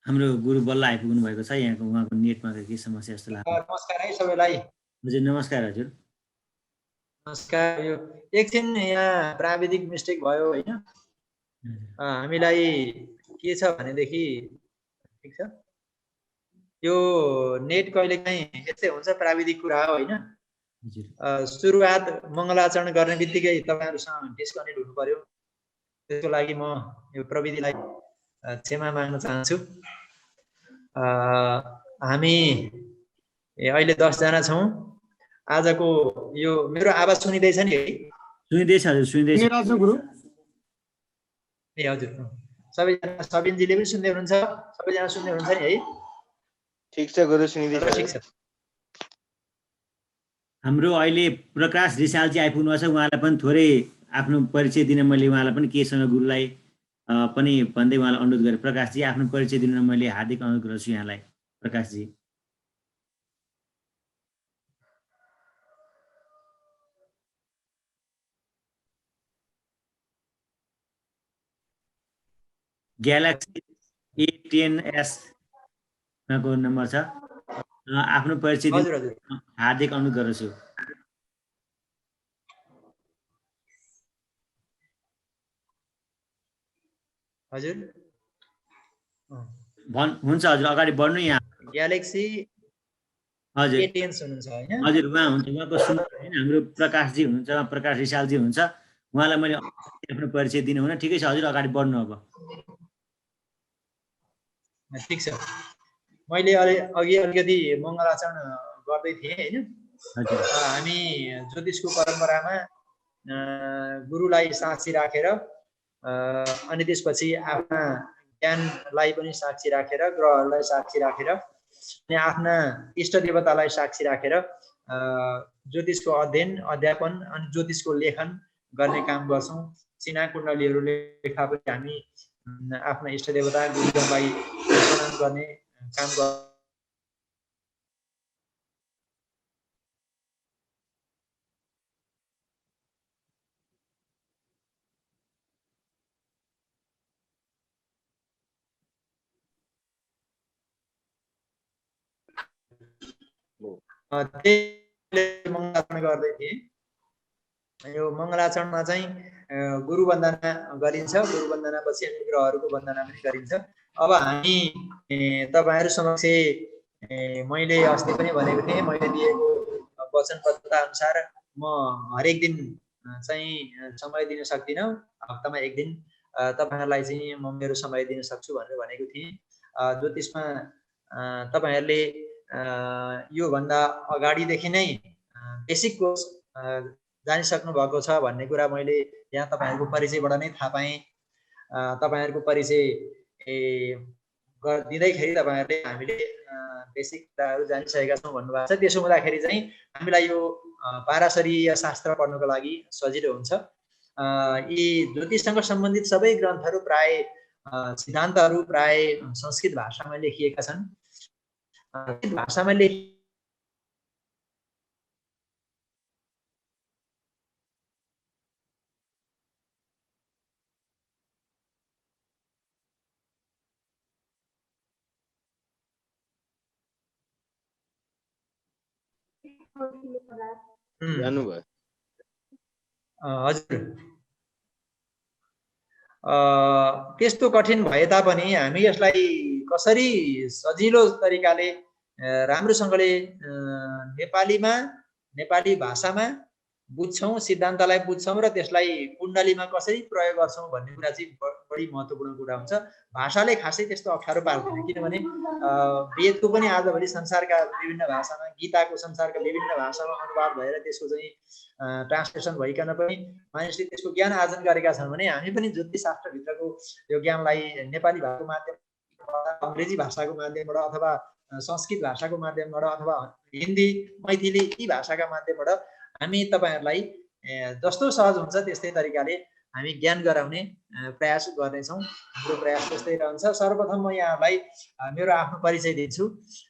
हाम्रो गुरु बल्ल आइपुग्नु भएको छ। यहाँको उहाँको नेटमा के समस्या जस्तो लाग्छ। नमस्कार है सबैलाई। हजुर नमस्कार हजुर। नमस्कार। यो एकछिन यहाँ प्राविधिक मिस्टेक भयो होइन। हामीलाई के छ भनेदेखि ठिक छ, यो नेट कहिलेकाहीँ यस्तै हुन्छ, प्राविधिक कुरा हो होइन। सुरुवात मङ्गलाचरण गर्ने बित्तिकै तपाईँहरूसँग डिस्कनेक्ट हुनु पर्यो। त्यसको लागि म यो प्रविधिलाई क्षमा माग्न चाहन्छु। हामी अहिले 10 जना छौँ। आजको यो मेरो आवाज सुनिँदैछ नि है? सुनिँदैछ हजुर, सुनिँदैछ गुरु। ए हजुर, सबैजना सबिनजीले पनि सुन्दै हुनुहुन्छ? सबैजना सुन्दै हुनुहुन्छ नि है? ठीक छ गुरु, सुनिँदैछ। ठीक छ। हाम्रो अहिले प्रकाश रिसालजी आइपुग्नु भएको छ। उहाँलाई पनि थोरै आफ्नो परिचय दिन मैले उहाँलाई पनि केसँग गुरुलाई पनि भन्दै उहाँलाई अनुरोध गरेँ। प्रकाशजी आफ्नो परिचय दिन मैले हार्दिक अनुरोध गर्छु यहाँलाई। प्रकाशजी ग्यालेक्सी A10s को नम्बर छ। आफ्नो परिचय दिन हार्दिक अनुरोध गर्छु। हजुर हुन्छ हजुर, अगाडि बढ्नु। यहाँ ग्यालेक्सी हजुर A10s हुनुहुन्छ हैन? हजुर उहाँ हुन्छ, उहाँको सुन्नु हैन। हाम्रो प्रकाशजी हुनुहुन्छ, प्रकाश रिसालजी हुनुहुन्छ। उहाँलाई मैले आफ्नो परिचय दिनु हुन। ठिकै छ हजुर, अगाडि बढ्नु अब। ठीक छ। मैले अघि अलिकति मङ्गलाचरण गर्दै थिएँ हैन। हामी ज्योतिषको परम्परामा गुरुलाई साक्षी राखेर अनि त्यसपछि आफ्ना ज्ञानलाई पनि साक्षी राखेर, ग्रहहरूलाई साक्षी राखेर अनि आफ्ना इष्ट देवतालाई साक्षी राखेर ज्योतिषको अध्ययन, अध्यापन अनि ज्योतिषको लेखन गर्ने काम गर्छौँ। चिना कुण्डलीहरू लेखा पनि हामी आफ्ना इष्ट देवता गुरुजनलाई प्रणाम गर्ने काम गर्छौँ। मङ्गलाचरण गर्दै थिएँ। यो मङ्गलाचरणमा चाहिँ गुरु वन्दना गरिन्छ। गुरु वन्दनापछि अनि ग्रहहरूको वन्दना पनि गरिन्छ। अब हामी तपाईँहरू समक्ष मैले अस्ति पनि भनेको थिएँ, मैले दिएको वचनबद्धता अनुसार म हरेक दिन चाहिँ समय दिन सक्दिनँ। हप्तामा एक दिन तपाईँहरूलाई चाहिँ म मेरो समय दिन सक्छु भनेर भनेको थिएँ। ज्योतिषमा तपाईँहरूले योभन्दा अगाडिदेखि नै बेसिक कोर्स जानिसक्नु भएको छ भन्ने कुरा मैले यहाँ तपाईँहरूको परिचयबाट नै थाहा पाएँ। तपाईँहरूको परिचय दिँदैखेरि तपाईँहरूले हामीले बेसिक कुराहरू जानिसकेका छौँ भन्नुभएको छ। त्यसो हुँदाखेरि चाहिँ हामीलाई यो पाराशरीय शास्त्र पढ्नको लागि सजिलो हुन्छ। यी ज्योतिषसँग सम्बन्धित सबै ग्रन्थहरू प्राय सिद्धान्तहरू प्राय संस्कृत भाषामा लेखिएका छन्। भाषामा हजुर त्यस्तो कठिन भए तापनि हामी यसलाई कसरी सजिलो तरिकाले राम्रोसँगले नेपाली भाषामा बुझ्छौँ, सिद्धान्तलाई बुझ्छौँ र त्यसलाई कुण्डलीमा कसरी प्रयोग गर्छौँ भन्ने कुरा चाहिँ बढी महत्त्वपूर्ण कुरा हुन्छ। भाषाले खासै त्यस्तो अप्ठ्यारो पार्दैन, किनभने वेदको पनि आजभोलि संसारका विभिन्न भाषामा, गीताको संसारका विभिन्न भाषामा अनुवाद भएर त्यसको चाहिँ ट्रान्सलेसन भइकन पनि मानिसले त्यसको ज्ञान आर्जन गरेका छन् भने हामी पनि ज्योतिषशास्त्रभित्रको यो ज्ञानलाई नेपाली भाषाको माध्यमबाट, अङ्ग्रेजी भाषाको माध्यमबाट अथवा संस्कृत भाषाको माध्यमबाट अथवा हिन्दी, मैथिली यी भाषाका माध्यमबाट हामी तपाईँहरूलाई जस्तो सहज हुन्छ त्यस्तै तरिकाले हामी ज्ञान गराउने प्रयास गर्नेछौँ। हाम्रो प्रयास त्यस्तै रहन्छ। सर्वप्रथम म यहाँलाई मेरो आफ्नो परिचय दिन्छु।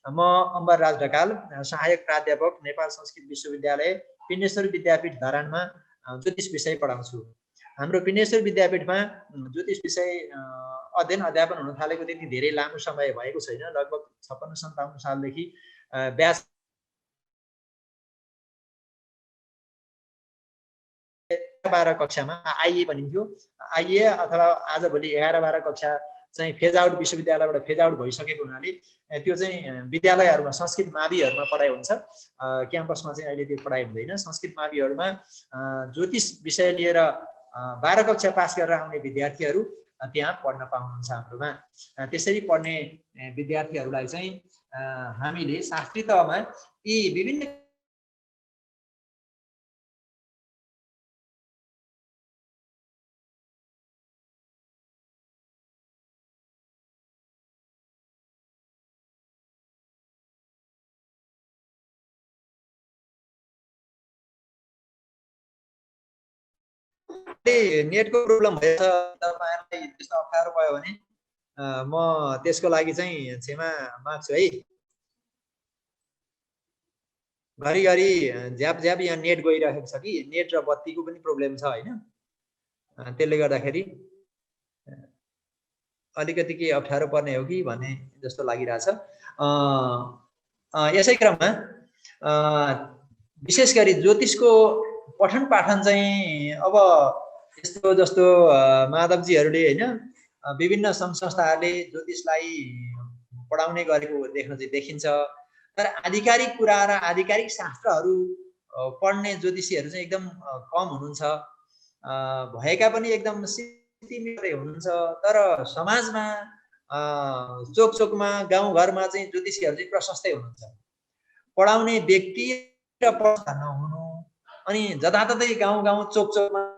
म अम्बरराज ढकाल, सहायक प्राध्यापक, नेपाल संस्कृत विश्वविद्यालय, पिण्डेश्वर विद्यापीठ धरानमा ज्योतिष विषय पढाउँछु। हाम्रो पिनेश्वर विद्यापीठमा ज्योतिष विषय अध्ययन अध्यापन हुन थालेको त्यति धेरै लामो समय भएको छैन। लगभग 56-57 सालदेखि ब्याच 12 कक्षामा आइए भनिन्थ्यो। आइए अथवा आजभोलि 11-12 कक्षा चाहिँ फेज आउट विश्वविद्यालयबाट फेज आउट भइसकेको हुनाले त्यो चाहिँ विद्यालयहरूमा संस्कृत माविहरूमा पढाइ हुन्छ। क्याम्पसमा चाहिँ अहिले त्यो पढाइ हुँदैन। संस्कृत माविहरूमा ज्योतिष विषय लिएर 12 कक्षा पास गरेर आउने विद्यार्थीहरू त्यहाँ पढ्न पाउनुहुन्छ हाम्रोमा। त्यसरी पढ्ने विद्यार्थीहरूलाई चाहिँ हामीले शास्त्रीय तहमा यी विभिन्न नेटको प्रब्लम भएछ, तपाईहरुलाई त्यस्तो अप्ठ्यारो भयो भने म त्यसको लागि चाहिँ क्षमा माग्छु है। घरिघरि झ्याप झ्याप यहाँ नेट गइरहेको छ कि, नेट र बत्तीको पनि प्रब्लम छ हैन। त्यसले गर्दाखेरि अलिकति के अप्ठ्यारो पर्ने हो कि भन्ने जस्तो लागिरहेछ। यसै क्रममा विशेष गरी ज्योतिषको पठन पाठन चाहिँ अब यस्तो जस्तो माधवजीहरूले हैन विभिन्न संघ संस्थाहरूले ज्योतिषलाई पढाउने गरेको देख्न चाहिँ देखिन्छ। तर आधिकारिक कुरा र आधिकारिक शास्त्रहरू पढ्ने ज्योतिषीहरू चाहिँ एकदम कम हुनुहुन्छ। भएका पनि एकदम सीमित हुनुहुन्छ। तर समाजमा चोक चोकमा गाउँ घरमा चाहिँ ज्योतिषीहरू चाहिँ प्रशस्तै हुनुहुन्छ। पढाउने व्यक्ति र पढ्न नहुनु अनि जताततै गाउँ गाउँ चोक चोकमा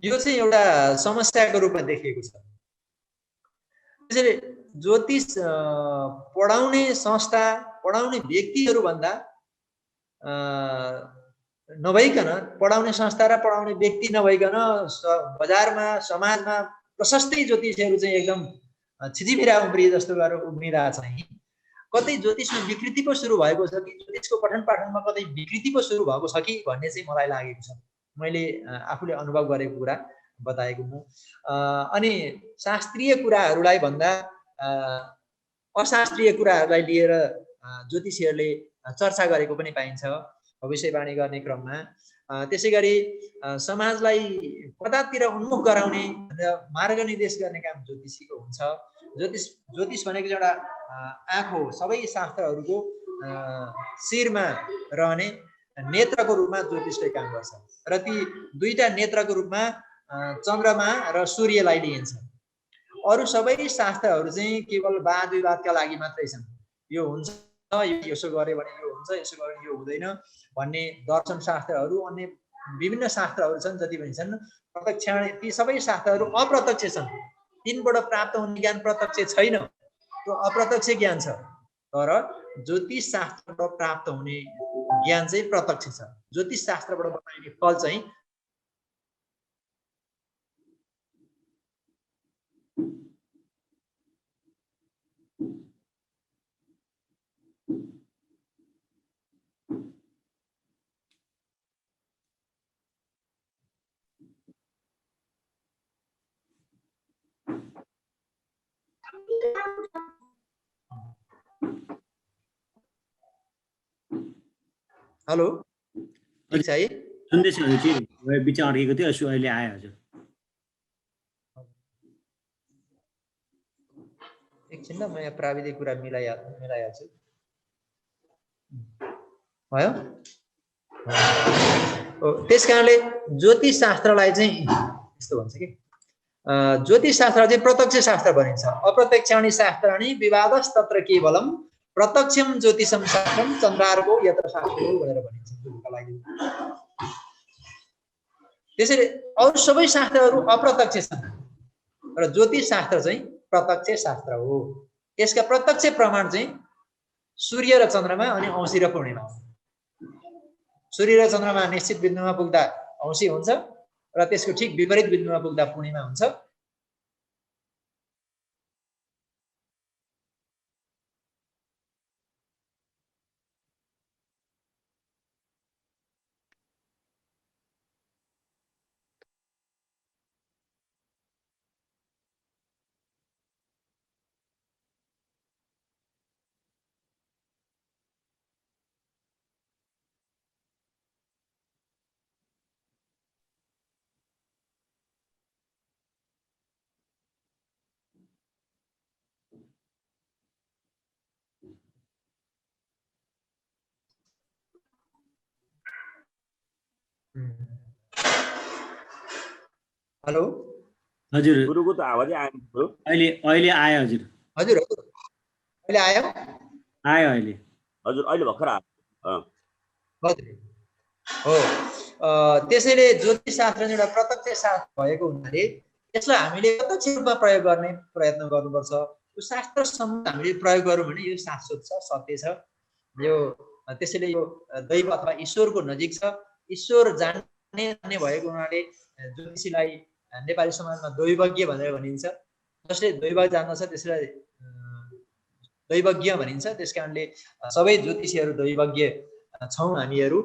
यो चाहिँ एउटा समस्याको रूपमा देखिएको छ। त्यसैले ज्योतिष पढाउने संस्था पढाउने व्यक्तिहरू भन्दा नभइकन पढाउने संस्था र पढाउने व्यक्ति नभइकन बजारमा समाजमा प्रशस्तै ज्योतिषहरू चाहिँ एकदम छिजिबिरा उम्रिए जस्तो गरेर उम्रिरहेको छ। कतै ज्योतिषमा विकृति पो सुरु भएको छ कि ज्योतिषको पठन पाठनमा कतै विकृति पो सुरु भएको छ कि भन्ने चाहिँ मलाई लागेको छ। मैले आफूले अनुभव गरेको कुरा बताएको हुँ। अनि शास्त्रीय कुराहरूलाई भन्दा अशास्त्रीय कुराहरूलाई लिएर ज्योतिषीहरूले चर्चा गरेको पनि पाइन्छ भविष्यवाणी गर्ने क्रममा। त्यसै गरी समाजलाई कतातिर उन्मुख गराउने र मार्ग निर्देश गर्ने काम ज्योतिषीको हुन्छ। ज्योतिष भनेको एउटा आँख हो। सबै शास्त्रहरूको शिरमा रहने नेत्रको रूपमा ज्योतिषले काम गर्छ र ती दुईटा नेत्रको रूपमा चन्द्रमा र सूर्यलाई लिइन्छ। अरू सबै शास्त्रहरू चाहिँ केवल वाद विवादका लागि मात्रै छन्। यो हुन्छ, यसो गरे भने यो हुन्छ, यसो गरे यो हुँदैन भन्ने दर्शन शास्त्रहरू अन्य विभिन्न शास्त्रहरू छन्। जति पनि छन् प्रत्यक्ष ती सबै शास्त्रहरू अप्रत्यक्ष छन्। तिनबाट प्राप्त हुने ज्ञान प्रत्यक्ष छैन, त्यो अप्रत्यक्ष ज्ञान छ। तर ज्योतिष शास्त्रबाट प्राप्त हुने ज्ञान चाहिँ प्रत्यक्ष छ। ज्योतिष शास्त्रबाट बताइने फल चाहिँ हेलो ठीक छ है? सुन्दैछु हजुर, के बिचमा अड्केको थियो, यसो अहिले आयो हजुर। एकछिन ल, म यहाँ प्राविधिक कुरा मिलाइहाल्छु। भयो? त्यस कारणले ज्योतिष शास्त्रलाई चाहिँ यस्तो भन्छ कि ज्योतिष शास्त्र चाहिँ प्रत्यक्ष शास्त्र भनिन्छ। अप्रत्यक्षाणि शास्त्राणि विवादस्तत्र केवलम प्रत्यक्षम ज्योतिषम शास्त्रम चन्द्रार्को यत्र शास्त्रो भनेर भनिन्छ। त्यसैले अरू सबै शास्त्रहरू अप्रत्यक्ष छन् र ज्योतिष शास्त्र चाहिँ प्रत्यक्ष शास्त्र हो। यसका प्रत्यक्ष प्रमाण चाहिँ सूर्य र चन्द्रमा अनि औँसी र पूर्णिमा। सूर्य र चन्द्रमा निश्चित बिन्दुमा पुग्दा औँसी हुन्छ र त्यसको ठिक विपरीत बिन्दुमा पुग्दा पूर्णिमा हुन्छ। हेलो हजुर गुरुको त आवाजै आएन थियो। अहिले अहिले आयो हजुर हजुर अहिले आयो आयो अहिले हजुर अहिले भर्खर आयो। हजुर हो त्यसैले ज्योतिष शास्त्र एउटा प्रत्यक्ष शास्त्र भएको हुनाले यसलाई हामीले प्रत्यक्ष रूपमा प्रयोग गर्ने प्रयत्न गर्नुपर्छ। यो शास्त्रसम्म हामीले प्रयोग गरौँ भने यो शाश्वत छ, सत्य छ। यो त्यसैले यो दैव अथवा ईश्वरको नजिक छ। ईश्वर जान्ने भएको हुनाले ज्योतिषीलाई नेपाली समाजमा दैवज्ञ भनेर भनिन्छ। जसले दैव जान्दछ त्यसलाई दैवज्ञ भनिन्छ। त्यस कारणले सबै ज्योतिषीहरू दैवज्ञ छौँ हामीहरू।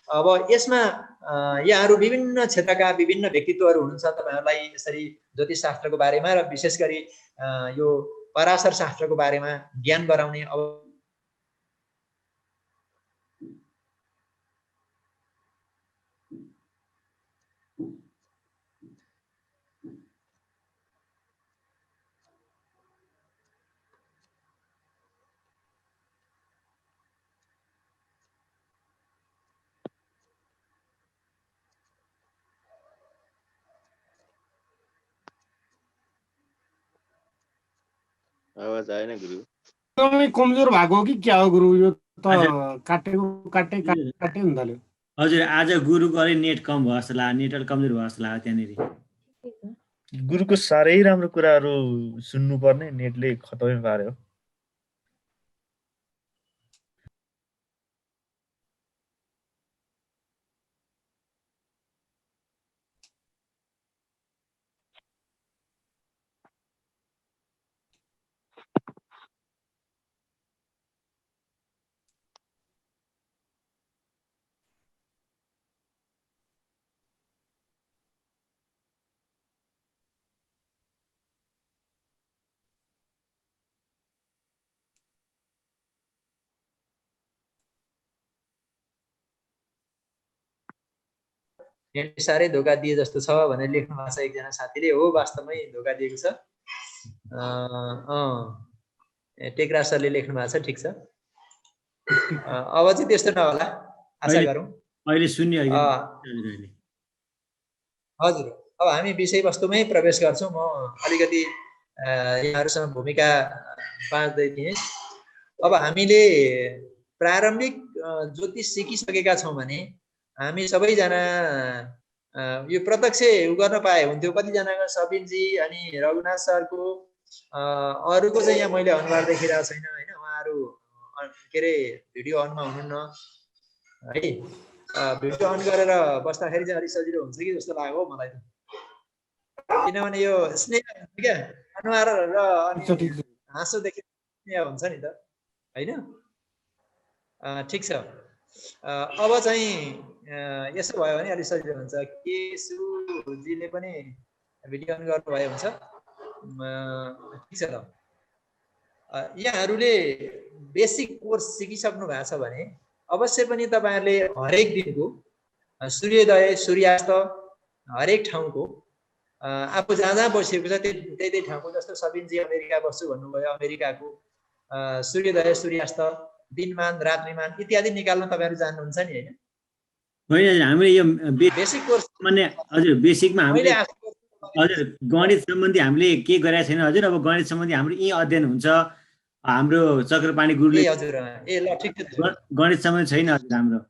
अब यसमा यहाँहरू विभिन्न क्षेत्रका विभिन्न व्यक्तित्वहरू हुनुहुन्छ। तपाईँहरूलाई यसरी ज्योतिष शास्त्रको बारेमा र विशेष गरी यो पराशर शास्त्रको बारेमा ज्ञान गराउने आवाज आएन गुरु। एकदमै कमजोर भएको हो कि क्या हो गुरु? यो त हजुर। काटे हुँदाल्यो। हजुर आज गुरुको अलिक नेट कम भयो जस्तो लाग्यो, नेटवर्क कमजोर भयो जस्तो लाग्यो त्यहाँनिर। गुरुको साह्रै राम्रो कुराहरू सुन्नुपर्ने नेटले खतमै पार्यो। साह्रै धोका दिए जस्तो छ भनेर लेख्नु भएको छ एकजना साथीले। हो वास्तवमै धोका दिएको छ। टेकराज सरले लेख्नु भएको छ। ठिक छ, अब चाहिँ त्यस्तो नहोला आशा गरौँ। अहिले सुन्ने हजुर अब हामी विषयवस्तुमै प्रवेश गर्छौँ। म अलिकति यहाँहरूसँग भूमिका बाँच्दै थिएँ। अब हामीले प्रारम्भिक ज्योतिष सिकिसकेका छौँ भने हामी सबैजना यो प्रत्यक्ष गर्न पाए हुन्थ्यो। कतिजनाको सबिनजी अनि रघुनाथ सरको अरूको चाहिँ यहाँ मैले अनुहार देखिरहेको छैन होइन। उहाँहरू के अरे भिडियो अनमा हुनुहुन्न है। भिडियो अन गरेर बस्दाखेरि चाहिँ अलिक सजिलो हुन्छ कि जस्तो लाग्यो मलाई त। किनभने यो स्नेह हुन्छ क्या अनुहार र हाँसो देखिने हुन्छ नि त होइन। ठिक छ, अब चाहिँ यसो भयो भने अलिक सजिलो हुन्छ। केशुजीले पनि भिडियो अन गर्नुभयो हुन्छ। ठिक छ त, यहाँहरूले बेसिक कोर्स सिकिसक्नु भएको छ भने अवश्य पनि तपाईँहरूले हरेक दिनको सूर्योदय सूर्यास्त हरेक ठाउँको आफू जहाँ जहाँ बसेको छ त्यही ठाउँको, जस्तो सबिनजी अमेरिका बस्छु भन्नुभयो, अमेरिकाको सूर्योदय सूर्यास्त दिनमान रात्रिमान इत्यादि निकाल्न तपाईँहरू जान्नुहुन्छ नि होइन? होइन हामीले यो बेसिक कोर्स माने हजुर बेसिकमा हामीले हजुर गणित सम्बन्धी हामीले के गरेका छैन हजुर। अब गणित सम्बन्धी हाम्रो यही अध्ययन हुन्छ। हाम्रो चक्रपाणी गुरुले हजुर ए ल ठिक छ, गणित सम्बन्धी छैन हजुर हाम्रो।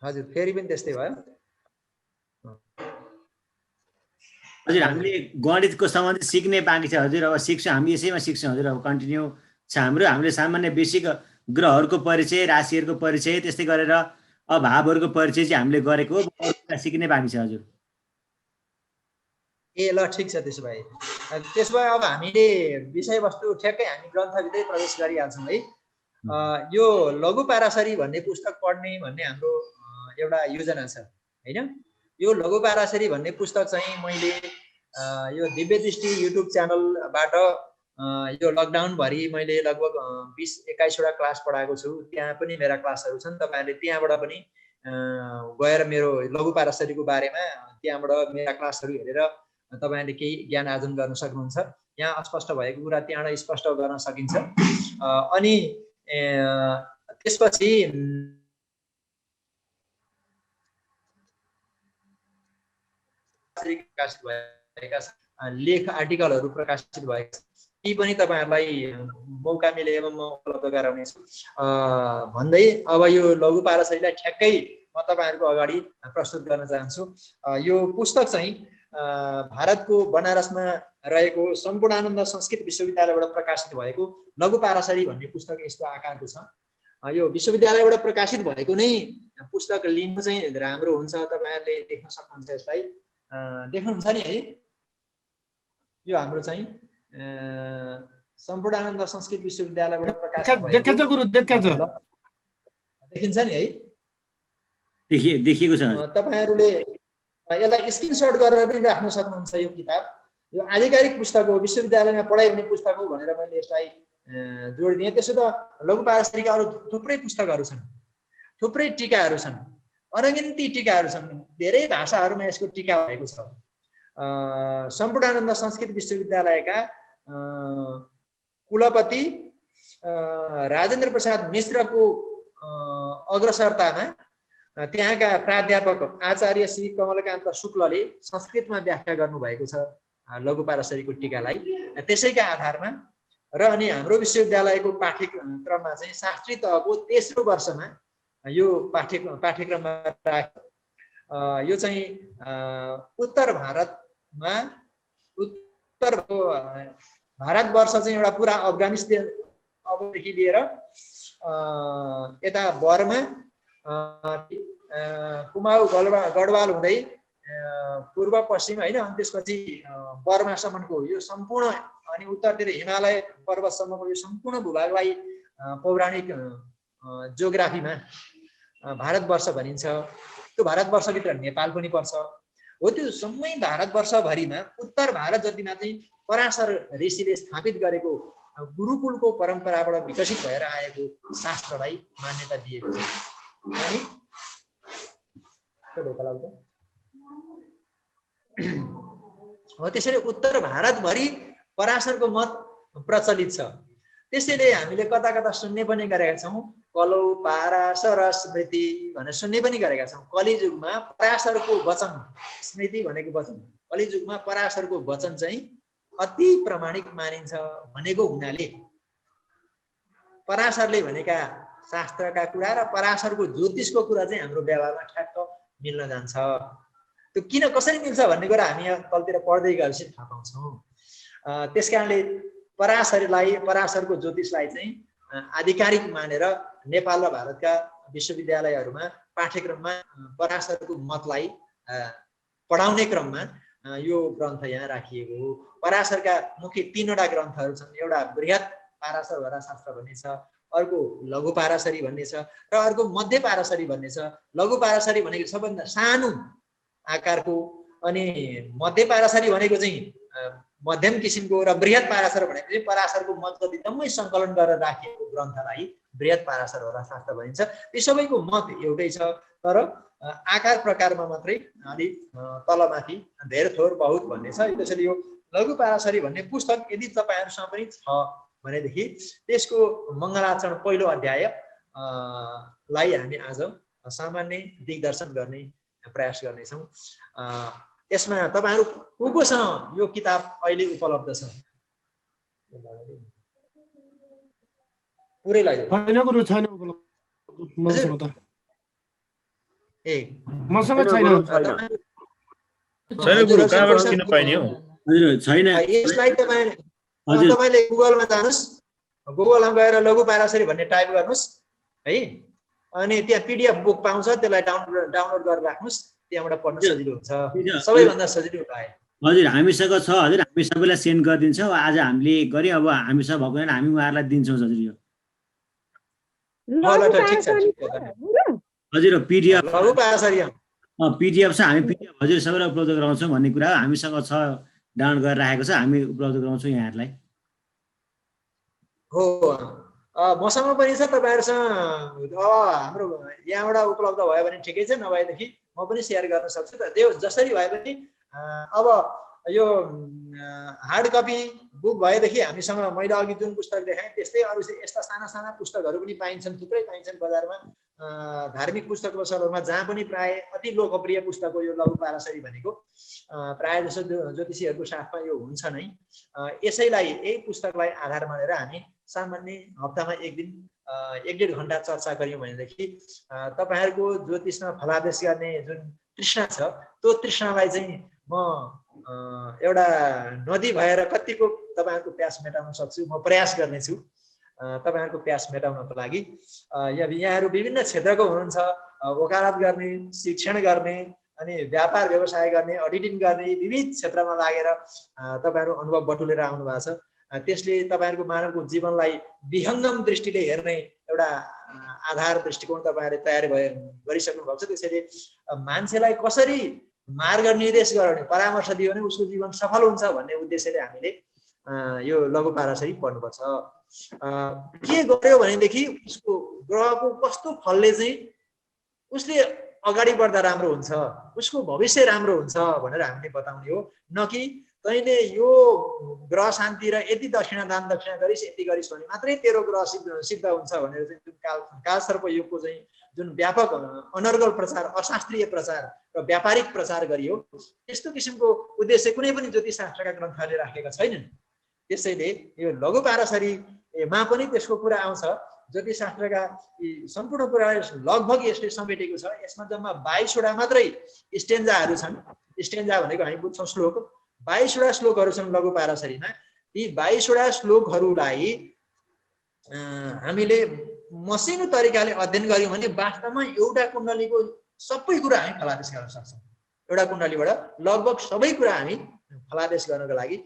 हजुर फेरि पनि त्यस्तै भयो। हजुर हामीले गणितको सम्बन्धित सिक्ने बाँकी छ हजुर, अब सिक्छौँ हामी, यसैमा सिक्छौँ हजुर। अब कन्टिन्यू छ हाम्रो, हामीले सामान्य बेसिक ग्रहहरूको परिचय, राशिहरूको परिचय, त्यस्तै गरेर भावहरूको परिचय चाहिँ हामीले गरेको हो, सिक्ने बाँकी छ हजुर। ए ल ठिक छ। त्यसो भए अब हामीले विषयवस्तु ठ्याक्कै हामी ग्रन्थभित्रै प्रवेश गरिहाल्छौँ है। यो लघु पाराशरी भन्ने पुस्तक पढ्ने भन्ने हाम्रो एउटा योजना छ होइन। यो लघु पाराशरी भन्ने पुस्तक चाहिँ मैले यो दिव्य दृष्टि युट्युब च्यानलबाट यो लकडाउनभरि मैले लगभग 20-21वटा क्लास पढाएको छु। त्यहाँ पनि मेरा क्लासहरू छन्, तपाईँहरूले त्यहाँबाट पनि गएर मेरो लघु पाराशरीको बारेमा त्यहाँबाट मेरा क्लासहरू हेरेर तपाईँहरूले केही ज्ञान आर्जन गर्न सक्नुहुन्छ। यहाँ अस्पष्ट भएको कुरा त्यहाँबाट स्पष्ट गर्न सकिन्छ। अनि त्यसपछि प्रकाशित भएका लेख आर्टिकलहरू प्रकाशित भएका ती पनि तपाईँहरूलाई मौका मिलेमा म उपलब्ध गराउनेछु भन्दै अब यो लघु पाराशरीलाई ठ्याक्कै म तपाईँहरूको अगाडि प्रस्तुत गर्न चाहन्छु। यो पुस्तक चाहिँ भारतको बनारसमा रहेको सम्पूर्णानन्द संस्कृत विश्वविद्यालयबाट प्रकाशित भएको लघु पाराशरी भन्ने पुस्तक यस्तो आकारको छ। यो विश्वविद्यालयबाट प्रकाशित भएको नै पुस्तक लिनु चाहिँ राम्रो हुन्छ। तपाईँहरूले देख्न सक्नुहुन्छ, यसलाई देख्नुहुन्छ नि है। यो हाम्रो चाहिँ सम्पूर्णानन्द संस्कृत विश्वविद्यालयबाट प्रकाशित भएको देखिन्छ नि है। देखिएको छ। तपाईँहरूले यसलाई स्क्रिनशट गरेर पनि राख्न सक्नुहुन्छ। यो किताब यो आधिकारिक पुस्तक हो, विश्वविद्यालयमा पढाइ हुने पुस्तक हो भनेर मैले यसलाई जोडिदिएँ। त्यसो त लघु पाराशरीका अरू थुप्रै पुस्तकहरू छन्, थुप्रै टिकाहरू छन्, अनगिन्ती टिकाहरू छन्। धेरै भाषाहरूमा यसको टिका भएको छ। सम्पूर्णानन्द संस्कृत विश्वविद्यालयका कुलपति राजेन्द्र प्रसाद मिश्रको अग्रसरतामा त्यहाँका प्राध्यापक आचार्य श्री कमलकान्त शुक्लले संस्कृतमा व्याख्या गर्नुभएको छ लघु पाराशरीको टिकालाई। त्यसैका आधारमा र अनि हाम्रो विश्वविद्यालयको पाठ्यक्रममा चाहिँ शास्त्री तहको तेस्रो वर्षमा यो पाठ्यक्रममा यो चाहिँ उत्तर भारतवर्ष चाहिँ एउटा पुरा अफगानिस्तान अबदेखि लिएर यता बर्मा कुमाऊ गढवाल हुँदै पूर्व पश्चिम होइन, अनि त्यसपछि बर्मासम्मको यो सम्पूर्ण अनि उत्तरतिर हिमालय पर्वतसम्मको यो सम्पूर्ण भूभागलाई पौराणिक जियोग्राफीमा भारतवर्ष भनिन्छ। त्यो भारतवर्षभित्र नेपाल पनि पर्छ हो। त्यो सबै भारतवर्षभरिमा उत्तर भारत जतिमा चाहिँ पराशर ऋषिले स्थापित गरेको गुरुकुलको परम्पराबाट विकसित भएर आएको शास्त्रलाई मान्यता दिएको छ। हो त्यसैले उत्तर भारतभरि पराशरको मत प्रचलित छ। त्यसैले हामीले कता कता सुन्ने पनि गरेका छौँ, कलौ पाराशर स्मृति भनेर सुन्ने पनि गरेका छौँ। कलिजुगमा पराशरको वचन, स्मृति भनेको वचन, कलिजुगमा पराशरको वचन चाहिँ अति प्रमाणिक मानिन्छ भनेको हुनाले पराशरले भनेका शास्त्रका कुरा र पराशरको ज्योतिषको कुरा चाहिँ हाम्रो व्यवहारमा ठ्याक्क मिल्न जान्छ। त्यो किन कसरी मिल्छ भन्ने कुरा हामी यहाँ तलतिर पढ्दै गएपछि थाहा पाउँछौँ। त्यस कारणले पराशरको ज्योतिषलाई चाहिँ आधिकारिक मानेर नेपाल र भारतका विश्वविद्यालयहरूमा पाठ्यक्रममा पराशरको मतलाई पढाउने क्रममा यो ग्रन्थ यहाँ राखिएको हो। पराशरका मुख्य 3वटा ग्रन्थहरू छन्। एउटा बृहत पाराशर वराशास्त्र भन्ने छ, अर्को लघु पाराशरी भन्ने छ र अर्को मध्य पाराशरी भन्ने छ। लघु पाराशरी भनेको सबभन्दा सानो आकारको, अनि मध्य पाराशरी भनेको चाहिँ मध्यम किसिमको, र बृहत पाराशर भनेको चाहिँ पराशरको मत जति जम्मै सङ्कलन गरेर राखिएको ग्रन्थलाई बृहत पाराशर वराशास्त्र भनिन्छ। ती सबैको मत एउटै छ, तर आकार प्रकारमा मात्रै अलि तलमाथि धेर थोर बहुत भन्ने छ। त्यसैले यो लघु पाराशरी भन्ने पुस्तक यदि तपाईँहरूसँग पनि छ भनेदेखि त्यसको मङ्गलाचरण पहिलो अध्याय लाई हामी आज सामान्य दिग्दर्शन गर्ने प्रयास गर्नेछौँ। यसमा तपाईँहरू कोसँग यो किताब अहिले उपलब्ध छ? पुरै लाग्यो छैन गुरु, छैन उपलब्ध। ए मसँग छैन छैन। गुरु, छैन। छैन गुरु, कहाँबाट किन पाइने हो? हजुर छैन यसलाई हजुर तपाईँले गुगलमा जानुहोस्, गुगलमा गएर लघु पाराशरी भन्ने टाइप गर्नुहोस् है, अनि त्यहाँ पिडिएफ बुक पाउँछ, त्यसलाई डाउनलोड गरेर राख्नुहोस्, त्यहाँबाट पढ्न सजिलो हुन्छ, सबैभन्दा सजिलो उपाय। हजुर हामीसँग छ हजुर, हामी सबैलाई सेन्ड गरिदिन्छौँ। आज हामीले गऱ्यौँ, अब हामीसँग भएको छैन, हामी उहाँहरूलाई दिन्छौँ हजुर। यो ठिक छ हजुर पिडिएफ लघु पाराशरी पिडिएफ छ, हामी पिडिएफ हजुर सबैलाई उपलब्ध गराउँछौँ भन्ने कुरा हो। हामीसँग छ, डाउनलोड गरेर राखेको छ, हामी उपलब्ध गराउँछौँ यहाँहरूलाई। हो मसँग पनि छ, तपाईँहरूसँग हाम्रो यहाँबाट उपलब्ध भयो भने ठिकै छ, नभएदेखि म पनि सेयर गर्न सक्छु। त्यो जसरी भए पनि अब यो हार्ड कपी बुक भएदेखि हामीसँग मैले अघि जुन पुस्तक देखाएँ त्यस्तै अरू यस्ता साना साना पुस्तकहरू पनि पाइन्छन्, थुप्रै पाइन्छन् बजारमा, धार्मिक पुस्तक पसलहरूमा, जहाँ पनि प्राय अति लोकप्रिय पुस्तक हो यो लघु पाराशरी भनेको। प्राय जसो ज्योतिषीहरूको साथमा यो हुन्छ नै। यसैलाई यही पुस्तकलाई आधार मानेर हामी सामान्य हप्तामा एक दिन 1-1.5 घन्टा चर्चा गऱ्यौँ भनेदेखि तपाईँहरूको ज्योतिषमा फलादेश गर्ने जुन तृष्णा छ त्यो तृष्णालाई चाहिँ म एउटा नदी भएर कतिको तपाईँहरूको प्यास मेटाउन सक्छु, म प्रयास गर्नेछु तपाईँहरूको प्यास मेटाउनको लागि। यहाँहरू विभिन्न क्षेत्रको हुनुहुन्छ, वकालत गर्ने, शिक्षण गर्ने, अनि व्यापार व्यवसाय गर्ने, अडिटिङ गर्ने, विविध क्षेत्रमा लागेर तपाईँहरू अनुभव बटुलेर आउनु भएको छ। त्यसले तपाईँहरूको मानवको जीवनलाई विहङ्गम दृष्टिले हेर्ने एउटा आधार दृष्टिकोण तपाईँहरूले तयार गरिसक्नु भएको छ। त्यसैले मान्छेलाई कसरी मार्ग निर्देश गर्ने, परामर्श दियो भने उसको जीवन सफल हुन्छ भन्ने उद्देश्यले हामीले यो लघु पाराशरी पढ्नुपर्छ। के गर्यो भनेदेखि उसको ग्रहको कस्तो फलले चाहिँ उसले अगाडि बढ्दा राम्रो हुन्छ, उसको भविष्य राम्रो हुन्छ भनेर हामीले बताउने हो, न कि तैँले यो ग्रह शान्ति र यति दक्षिणा दान दक्षिणा गरिस्, यति गरिस् भने मात्रै तेरो ग्रह सिद्ध हुन्छ भनेर चाहिँ जुन कालसर्प योगको चाहिँ जुन व्यापक अनर्गल प्रचार, अशास्त्रीय प्रचार र व्यापारिक प्रचार गरियो, त्यस्तो किसिमको उद्देश्य कुनै पनि ज्योतिष शास्त्रका ग्रन्थहरूले राखेका छैनन्। त्यसैले यो लघु पाराशरीमा पनि त्यसको कुरा आउँछ। ज्योतिष शास्त्रका सम्पूर्ण कुरा लगभग यसले समेटेको छ। यसमा जम्मा 22वटा मात्रै स्टेन्जाहरू छन्। स्टेन्जा भनेको हामी बुझ्छौँ श्लोक, 22वटा श्लोकहरू छन् लघु पाराशरीमा। ती 22वटा श्लोकहरूलाई हामीले मसिनो तरिकाले अध्ययन गर्यौँ भने वास्तवमा एउटा कुण्डलीको सबै कुरा हामी फलादेश गर्न सक्छौँ। एउटा कुण्डलीबाट लगभग सबै कुरा हामी फलादेश गर्नको लागि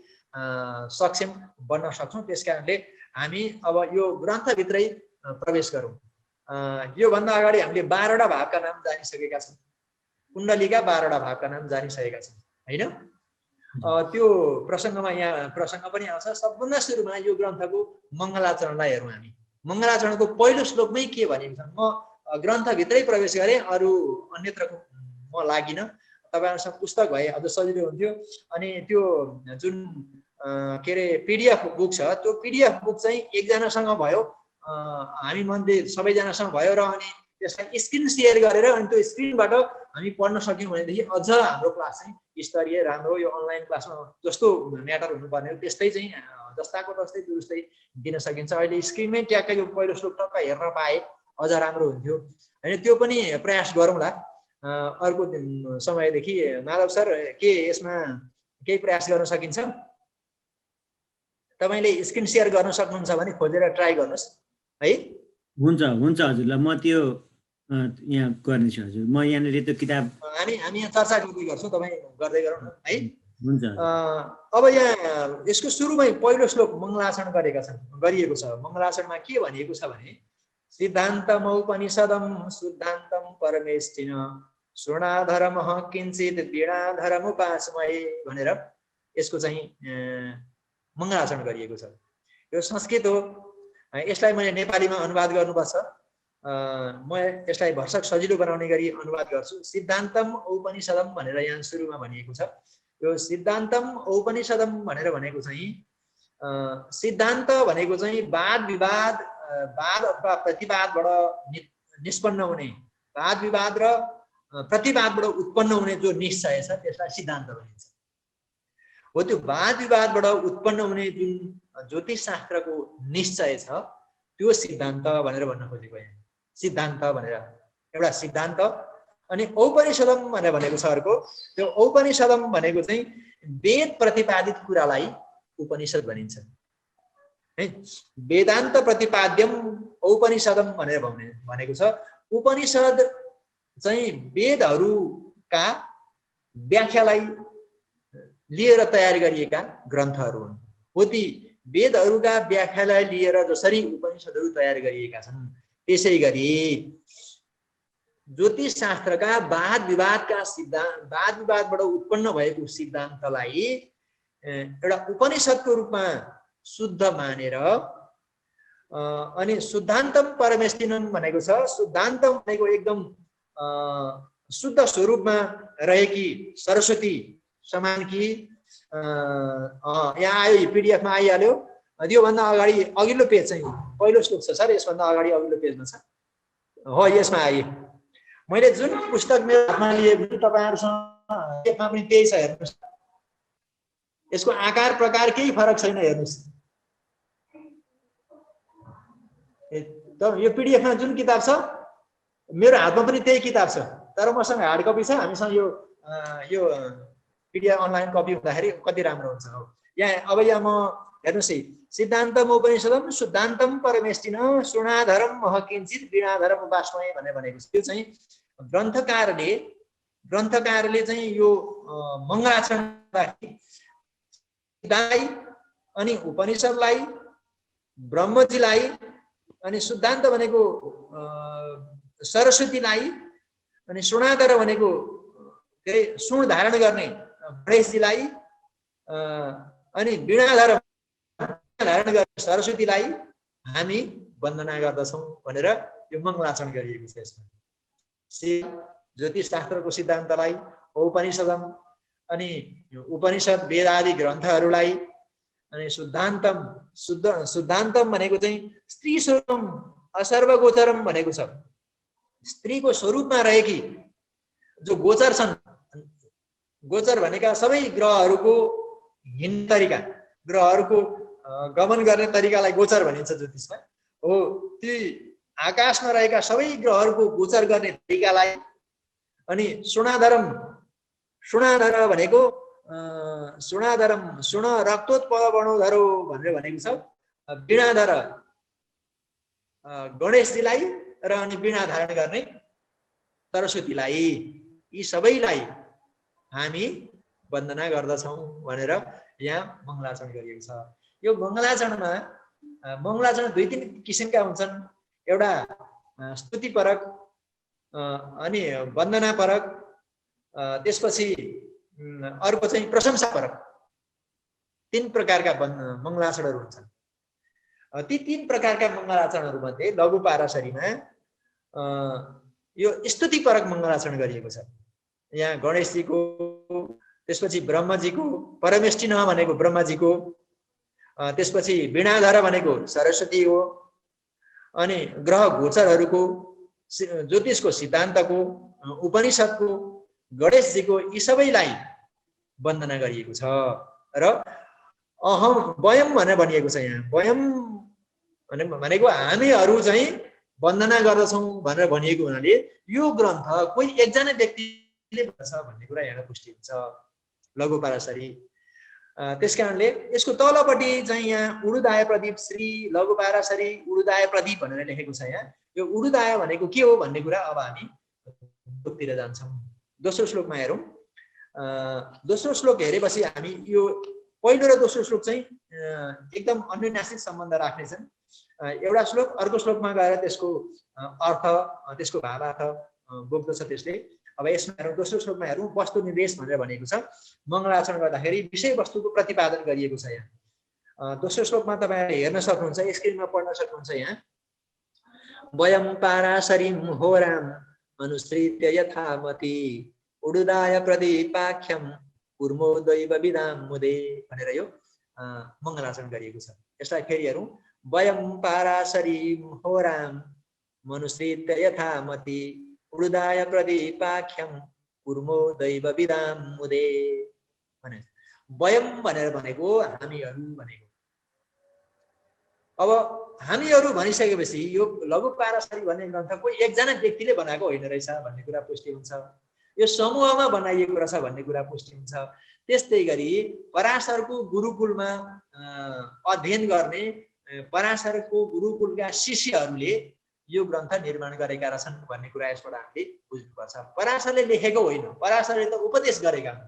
सक्षम बन्न सक्छौँ। त्यस कारणले हामी अब यो ग्रन्थभित्रै प्रवेश गरौँ। योभन्दा अगाडि हामीले 12वटा भावका नाम जानिसकेका छौँ, कुण्डलीका 12वटा भावका नाम जानिसकेका छौँ होइन। त्यो प्रसङ्गमा यहाँ प्रसङ्ग पनि आउँछ। सबभन्दा सुरुमा यो ग्रन्थको मङ्गलाचरणलाई हेरौँ हामी। मङ्गलाचरणको पहिलो श्लोकमै के भनेको छ, म ग्रन्थभित्रै प्रवेश गरेँ, अरू अन्यत्रको म लागिनँ। तपाईँहरूसँग पुस्तक भए अझ सजिलो हुन्थ्यो। अनि त्यो जुन के अरे पिडिएफ बुक छ, त्यो पिडिएफ बुक चाहिँ एकजनासँग भयो, हामी मध्ये सबैजनासँग भयो र अनि त्यसलाई स्क्रिन सेयर गरेर अनि त्यो स्क्रिनबाट हामी पढ्न सक्यौँ भनेदेखि अझ हाम्रो क्लास चाहिँ स्तरीय राम्रो, यो अनलाइन क्लासमा जस्तो म्याटर हुनुपर्ने हो त्यस्तै चाहिँ जस्ताको तस्तै दुरुस्तै दिन सकिन्छ। अहिले स्क्रिनमै ट्याक्कै यो पहिलो श्लोक टक्क हेर्न पाए अझ राम्रो हुन्थ्यो होइन। त्यो पनि प्रयास गरौँला अर्को समयदेखि। माधव सर, के यसमा केही प्रयास गर्न सकिन्छ? तपाईँले स्क्रिन सेयर गर्न सक्नुहुन्छ भने खोजेर ट्राई गर्नुहोस् है। हुन्छ हुन्छ हजुर, ल म त्यो यहाँ गर्नेछु हजुर। म यहाँनिर त्यो किताब हामी यहाँ चर्चा गर्दै गर्छौँ, तपाईँ गर्दै गरौँ न है। हुन्छ। अब यहाँ यसको सुरुमै पहिलो श्लोक मङ्गलाचरण गरिएको छ। मङ्गलाचरणमा के भनिएको छ भने सिद्धान्तमौपनिषदं शुद्धान्तं परमेष्ठिन शृणाधर्मः किञ्चित् वीणाधरमुपास्महे भनेर यसको चाहिँ मङ्गलाचरण गरिएको छ। यो संस्कृत हो, यसलाई मैले नेपालीमा अनुवाद गर्नुपर्छ। म यसलाई भर्सक सजिलो बनाउने गरी अनुवाद गर्छु। सिद्धान्तम औपनिषदम भनेर यहाँ सुरुमा भनिएको छ। यो सिद्धान्तम औपनिषदम भनेर भनेको चाहिँ सिद्धान्त भनेको चाहिँ वाद विवाद, वाद अथवा प्रतिवादबाट निष्पन्न हुने, वाद विवाद र प्रतिवादबाट उत्पन्न हुने जो निश्चय छ त्यसलाई सिद्धान्त भनिन्छ। हो त्यो वाद विवादबाट उत्पन्न हुने जुन ज्योतिष शास्त्रको निश्चय छ त्यो सिद्धान्त भनेर भन्न खोजेको यहाँ। सिद्धान्त भनेर एउटा सिद्धान्त अनि औपनिषदम भनेको छ अर्को। त्यो औपनिषदम भनेको चाहिँ वेद प्रतिपादित कुरालाई उपनिषद भनिन्छ है। वेदान्त प्रतिपाद्यम औपनिषदम भनेको छ। उपनिषद चाहिँ वेदहरूका व्याख्यालाई लिएर तयार गरिएका ग्रन्थहरू हुन्। हो ती वेदहरूका व्याख्यालाई लिएर जसरी उपनिषदहरू तयार गरिएका छन्, त्यसै गरी ज्योतिष शास्त्रका वाद विवादबाट उत्पन्न भएको सिद्धान्तलाई एउटा उपनिषदको रूपमा शुद्ध मानेर अनि शुद्धान्तम परमेष्टिनम भनेको छ। शुद्धान्तम भनेको एकदम शुद्ध स्वरूपमा रहेकी सरस्वती समान कि यहाँ आयो, पिडिएफमा आइहाल्यो। त्योभन्दा अगाडि अघिल्लो पेज चाहिँ पहिलो श्लोक छ सर, यसभन्दा अगाडि अघिल्लो पेजमा छ। हो, यसमा आए। मैले जुन पुस्तक मेरो हातमा लिएको तपाईँहरूसँग पनि त्यही छ, हेर्नुहोस्। यसको आकार प्रकार केही फरक छैन, हेर्नुहोस्। यो पिडिएफमा जुन किताब छ मेरो हातमा पनि त्यही किताब छ, तर मसँग हार्ड कपी छ। हामीसँग यो पिडिएफ अनलाइन कपी हुँदाखेरि कति राम्रो हुन्छ। यहाँ अब यहाँ म हेर्नुहोस् है, सिद्धान्तम उपनिषदम शुद्धान्तम परमेष्टिन शृणाधरम महकिञ्चित वीणाधरम उपास्महे भनेको छ। त्यो चाहिँ ग्रन्थकारले चाहिँ यो मङ्गलाचरणलाई अनि उपनिषदलाई ब्रह्मजीलाई अनि शुद्धान्त भनेको सरस्वतीलाई अनि शृणाधर भनेको सुण धारण गर्ने गणेशजीलाई अनि वीणाधर धारण गर्ने सरस्वतीलाई हामी वन्दना गर्दछौँ भनेर यो मङ्गलाचरण गरिएको छ। यसमा ज्योतिष शास्त्रको सिद्धान्तलाई औपनिषदम अनि उपनिषद वेद आदि ग्रन्थहरूलाई अनि शुद्धान्तम भनेको चाहिँ स्त्री स्वरूपम असर्वगोचरम भनेको छ। स्त्रीको स्वरूपमा रहेकी जो गोचर छन्, गोचर भनेका सबै ग्रहहरूको हिँड्ने तरिका, ग्रहहरूको गमन गर्ने तरिकालाई गोचर भनिन्छ ज्योतिषमा। हो, ती आकाशमा रहेका सबै ग्रहहरूको गोचर गर्ने तरिकालाई अनि शृणाधर भनेको शृण रक्तोत्पलवर्णोधरो भनेर भनेको छ। वीणाधर गणेशजीलाई र अनि वीणा धारण गर्ने सरस्वतीलाई, यी सबैलाई हामी वन्दना गर्दछौँ भनेर यहाँ मङ्गलाचरण गरिएको छ। यो मङ्गलाचरण दुई तीन किसिमका हुन्छन्। एउटा स्तुतिपरक अनि वन्दनापरक, त्यसपछि अर्को चाहिँ प्रशंसापरक। तीन प्रकारका मङ्गलाचरणहरू हुन्छन्। ती तीन प्रकारका मङ्गलाचरणहरू मध्ये लघु पाराशरीमा यो स्तुतिपरक मङ्गलाचरण गरिएको छ। यहाँ गणेशजीको, त्यसपछि ब्रह्मजीको, परमेष्टिन भनेको ब्रह्मजीको, त्यसपछि वीणाधर भनेको सरस्वती हो, अनि ग्रह गोचरहरूको, ज्योतिषको सिद्धान्तको, उपनिषदको, गणेशजीको, यी सबैलाई वन्दना गरिएको छ। र अहम वयम भनेर भनिएको छ। यहाँ वयम भनेको हामीहरू चाहिँ वन्दना गर्दछौँ भनेर भनिएको हुनाले यो ग्रन्थ कोही एकजना व्यक्तिले भन्छ भन्ने कुरा यहाँ पुष्टि हुन्छ लघु पाराशरी। त्यसकारणले यसको तलपट्टि चाहिँ यहाँ उडुदाय प्रदीप श्री लघु पाराशरी उडुदाय प्रदीप भनेर लेखेको छ। यहाँ यो उडुदाय भनेको के हो भन्ने कुरा अब हामी तिर जान्छौँ। दोस्रो श्लोकमा हेरौँ। दोस्रो श्लोक हेरेपछि हामी यो पहिलो र दोस्रो श्लोक चाहिँ एकदम अन्योन्याश्रित सम्बन्ध राख्नेछन्। एउटा श्लोक अर्को श्लोकमा गएर त्यसको अर्थ, त्यसको भावार्थ बोक्दछ त्यसले। अब यसमा हेरौँ, दोस्रो श्लोकमा हेरौँ। वस्तु निर्देश भनेर भनेको छ। मङ्गलाचरण गर्दाखेरि विषय वस्तुको प्रतिपादन गरिएको छ। यहाँ दोस्रो श्लोकमा तपाईँहरूले हेर्न सक्नुहुन्छ, स्क्रिनमा पढ्न सक्नुहुन्छ। यहाँ वयम पाराशरीं होराम अनुसृत्य यथामति उडुदाय प्रदीपाख्यम कुर्मो दैव विदाम मुदे भनेर यो मङ्गलाचरण गरिएको छ। यसलाई फेरि हेरौँ। वयम पाराशरीं होराम अनुसृत्य यथामति उडुदाय प्रदीपाख्यम कुर्मो दैव विदाम मुदे भने वयम भनेर भनेको हामीहरू भनेको। अब हामीहरू भनिसकेपछि यो लघु पाराशरी भन्ने ग्रन्थ कोही एकजना व्यक्तिले बनाएको होइन रहेछ भन्ने कुरा पुष्टि हुन्छ, यो समूहमा बनाइएको रहेछ भन्ने कुरा पुष्टि हुन्छ। त्यस्तै गरी पराशरको गुरुकुलमा अध्ययन गर्ने पराशरको गुरुकुलका शिष्यहरूले यो ग्रन्थ निर्माण गरेका रहेछन् भन्ने कुरा यसबाट हामीले बुझ्नुपर्छ। पराशरले लेखेको होइन, पराशरले त उपदेश गरेका हुन्,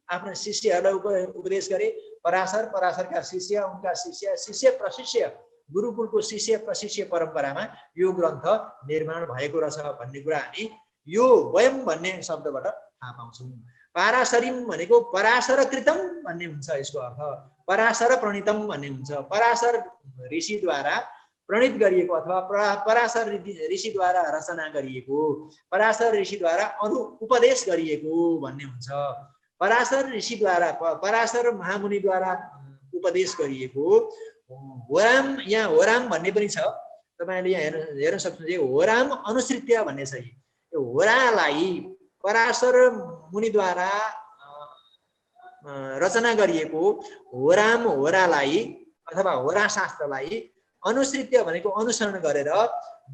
आफ्ना शिष्यहरूलाई उपदेश गरे। पराशरका शिष्य, उनका शिष्य, शिष्य प्रशिष्य, गुरुकुलको शिष्य प्रशिष्य परम्परामा यो ग्रन्थ निर्माण भएको रहेछ भन्ने कुरा हामी यो वयम भन्ने शब्दबाट थाहा पाउँछौँ। पाराशरीम भनेको पराशर कृतम भन्ने हुन्छ, यसको अर्थ पराशर प्रणीतम भन्ने हुन्छ। पराशर ऋषिद्वारा प्रणीत गरिएको अथवा पराशर ऋषिद्वारा रचना गरिएको, पराशर ऋषिद्वारा उपदेश गरिएको भन्ने हुन्छ। पराशर ऋषिद्वारा, पराशर महामुनिद्वारा उपदेश गरिएको होराम, यहाँ होराम भन्ने पनि छ, तपाईँले यहाँ हेर्न सक्नुहुन्छ। होराम अनुसृत्य भन्ने छ। यो होरालाई पराशर मुनिद्वारा रचना गरिएको होराम, होरालाई अथवा होरा शास्त्रलाई अनुसृत्य भनेको अनुसरण गरेर,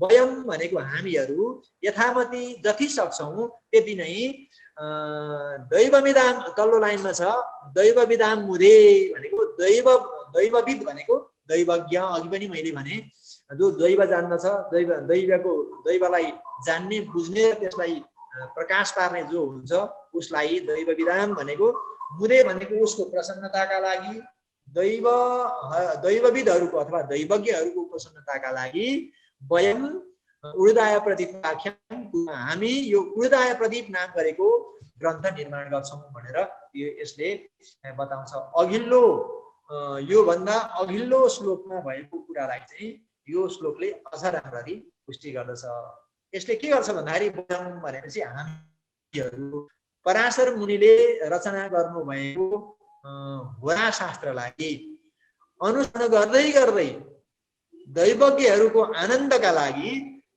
वयम भनेको हामीहरू यथामति जति सक्छौँ त्यति नै दैवविदाम, तल्लो लाइनमा छ दैवविदाम मुदे भनेको दैवविद भनेको दैवज्ञ। अघि पनि मैले भने जो दैव जान्दछ, दैवलाई जान्ने बुझ्ने त्यसलाई प्रकाश पार्ने जो हुन्छ उसलाई दैवविदाम भनेको। मुदे भनेको उसको प्रसन्नताका लागि, दैवविदहरूको अथवा दैवज्ञहरूको प्रसन्नताका लागि वयम उडुदाय प्रदीप आख्यान, हामी यो उडुदाय प्रदीप नाम गरेको ग्रन्थ निर्माण गर्छौँ भनेर यसले बताउँछ। अघिल्लो योभन्दा अघिल्लो श्लोकमा भएको कुरालाई चाहिँ यो श्लोकले अझ राम्ररी पुष्टि गर्दछ। यसले के गर्छ भन्दाखेरि भनेपछि हामीहरू पराशर मुनिले रचना गर्नुभएको होरा शास्त्रलाई अनुसरण गर्दै गर्दै दैवज्ञहरूको आनन्दका लागि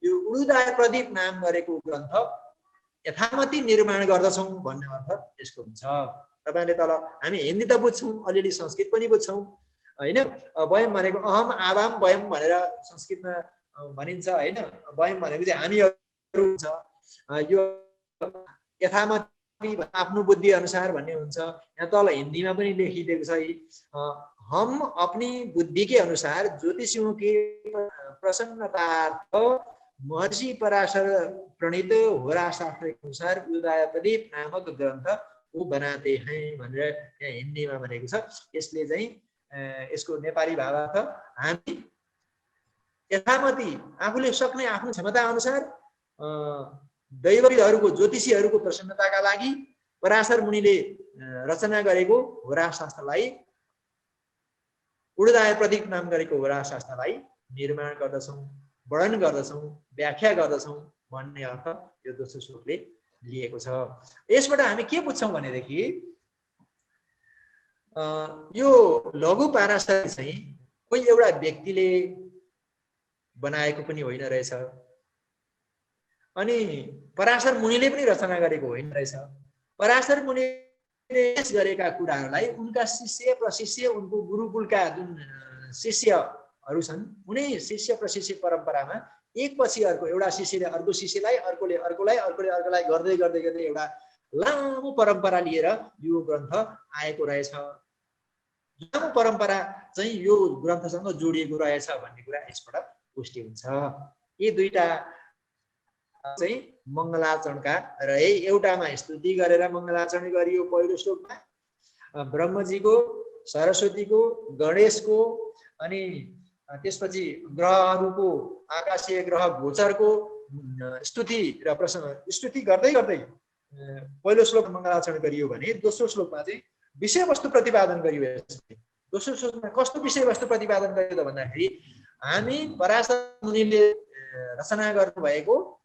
यो उडुदाय प्रदीप नाम गरेको ग्रन्थ यथामति निर्माण गर्दछौँ भन्ने अर्थ यसको हुन्छ। तपाईँले तल हामी हिन्दी त बुझ्छौँ, अलिअलि संस्कृत पनि बुझ्छौँ होइन। वयम भनेको अहम आवाम वयम भनेर संस्कृतमा भनिन्छ होइन। वयम भनेको चाहिँ हामीहरू हुन्छ, यो यथामति आफ्नो बुद्धि अनुसार भन्ने हुन्छ। यहाँ तल हिन्दीमा पनि लेखिदिएको छ, हम अपनी बुद्धि के अनुसार ज्योतिषियों के प्रसन्नतार्थ महर्षि पराशर प्रणीत होरा शास्त्र के अनुसार उदय प्रदीप नामक ग्रन्थ वो बनाते हैं भनेर यहाँ हिन्दीमा भनेको छ। यसले चाहिँ यसको नेपाली भावार्थ हामी यथामति आफूले सक्ने आफ्नो क्षमता अनुसार दैवविदहरूको, ज्योतिषीहरूको प्रसन्नताका लागि पराशर मुनिले रचना गरेको होरा शास्त्रलाई, उडुदाय प्रदीप नाम गरेको होरा शास्त्रलाई निर्माण गर्दछौँ, वर्णन गर्दछौँ, व्याख्या गर्दछौँ भन्ने अर्थ यो दोस्रो श्लोकले लिएको छ। यसबाट हामी के बुझ्छौँ भनेदेखि यो लघु पाराशरी चाहिँ कोही एउटा व्यक्तिले बनाएको पनि होइन रहेछ, अनि पराशर मुनिले पनि रचना गरेको होइन रहेछ। पराशर मुनिले गरेका कुराहरूलाई उनका शिष्य प्रशिष्य, उनको गुरुकुलका जुन शिष्यहरू छन्, उनी शिष्य प्रशिष्य परम्परामा एक पछि अर्को एउटा शिष्यले अर्को शिष्यलाई, अर्कोले अर्कोलाई, अर्कोले अर्कोलाई गर्दै गर्दै गर्दै एउटा लामो परम्परा लिएर यो ग्रन्थ आएको रहेछ। लामो परम्परा चाहिँ यो ग्रन्थसँग जोडिएको रहेछ भन्ने कुरा यसबाट पुष्टि हुन्छ। यी दुईटा चाहिँ मङ्गलाचरणका रहे। एउटामा स्तुति गरेर मङ्गलाचरण गरियो पहिलो श्लोकमा, ब्रह्मजीको, सरस्वतीको, गणेशको, अनि त्यसपछि ग्रहहरूको, आकाशीय ग्रह गोचरको स्तुति र स्तुति गर्दै गर्दै पहिलो श्लोक मङ्गलाचरण गरियो भने दोस्रो श्लोकमा चाहिँ विषयवस्तु प्रतिपादन गरियो। दोस्रो श्लोकमा कस्तो विषयवस्तु प्रतिपादन गरियो त भन्दाखेरि हामी पराशर मुनिले रचना गर्नुभएको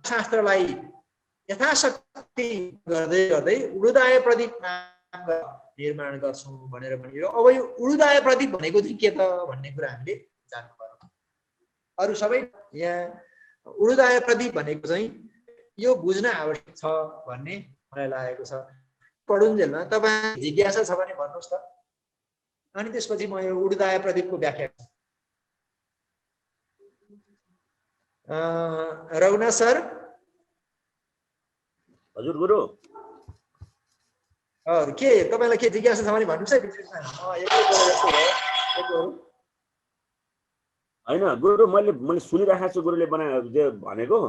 शास्त्रलाई यथाशक्ति गर्दै गर्दै उडुदाय प्रदीप नाम निर्माण गर्छौँ भनेर भनियो। अब यो उडुदाय प्रदीप भनेको चाहिँ के त भन्ने कुरा हामीले जान्नु पर्यो। अरू सबै यहाँ उडुदाय प्रदीप भनेको चाहिँ यो बुझ्न आवश्यक छ भन्ने मलाई लागेको छ। पढुन्जेलमा तपाईँ जिज्ञासा छ भने भन्नुहोस् त, अनि त्यसपछि म यो उडुदाय प्रदीपको व्याख्या रघुनाथ सर हजुर गुरु के तपाईँलाई के जिज्ञासा छ भने भन्नुहोस् है बिचबिचमा होइन गुरु मैले सुनिरहेको छु गुरुले भनेको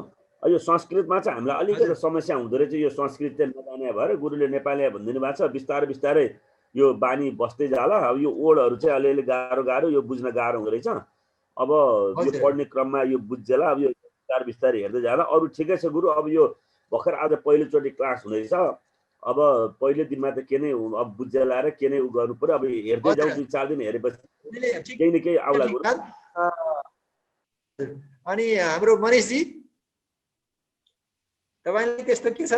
यो संस्कृतमा चाहिँ हामीलाई अलिकति समस्या हुँदो रहेछ यो संस्कृत चाहिँ नजाने भएर गुरुले नेपाली भनिदिनु भएको छ बिस्तारै बिस्तारै यो बानी बस्दै जाला अब यो ओडहरू चाहिँ अलिअलि गाह्रो यो बुझ्न गाह्रो हुँदो रहेछ अब यो पढ्ने क्रममा यो बुझ्जेला अब यो बिस्तारै बिस्तारै हेर्दै जाला अरू ठिकै छ गुरु अब यो भर्खर आज पहिलोचोटि क्लास हुँदैछ अब पहिलो दिनमा त के नै अब बुझ्जेला र के नै उ गर्नु पर्यो अब हेर्दै जाउँ 2-4 दिन हेरेपछि केही न केही आउला गुरु अनि हाम्रो मनिषजी तपाईलाई त्यस्तो के छ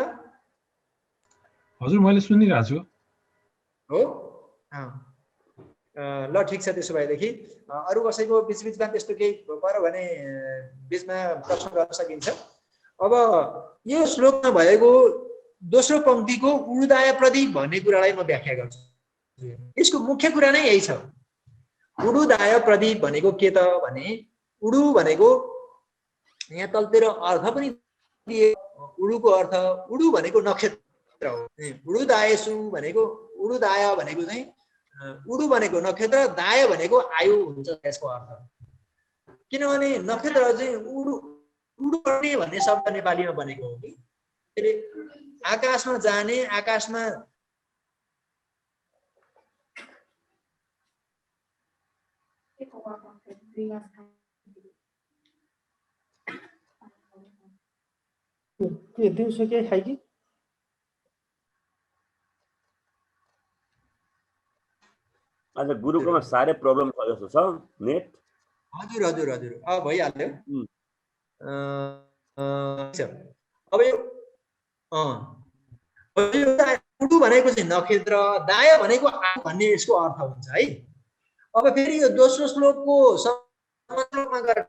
हजुर मैले सुनिरहेको छु हो ल ठिक छ त्यसो भएदेखि अरू कसैको बीचबीचमा त्यस्तो केही पर्यो भने बीचमा प्रश्न गर्न सकिन्छ अब यो श्लोकमा भएको दोस्रो पंक्तिको उडुदाय प्रदीप भन्ने कुरालाई म व्याख्या गर्छु यसको मुख्य कुरा नै यही छ उडुदाय प्रदीप भनेको के त भने उडु भनेको यहाँ तलतिर अर्थ पनि दिए उडुको अर्थ उडु भनेको नक्षत्र हो उडुदायसु भनेको उडुदाय भनेको चाहिँ उडु भनेको नक्षत्र दाय भनेको आयु हुन्छ यसको अर्थ किनभने नक्षत्र चाहिँ उड्ने भन्ने शब्द नेपालीमा बनेको हो कि त्यसले आकाशमा जाने आकाशमा के दिउँसो के खाइ कि आज गुरुकोमा साह्रै प्रब्लम छ जस्तो छ नेट हजुर हजुर हजुर अब भइहाल्यो अब यो उडु भनेको चाहिँ नक्षत्र दाय भनेको आयु भन्ने यसको अर्थ हुन्छ है अब फेरि यो दोस्रो श्लोकको श्लोकमा गएर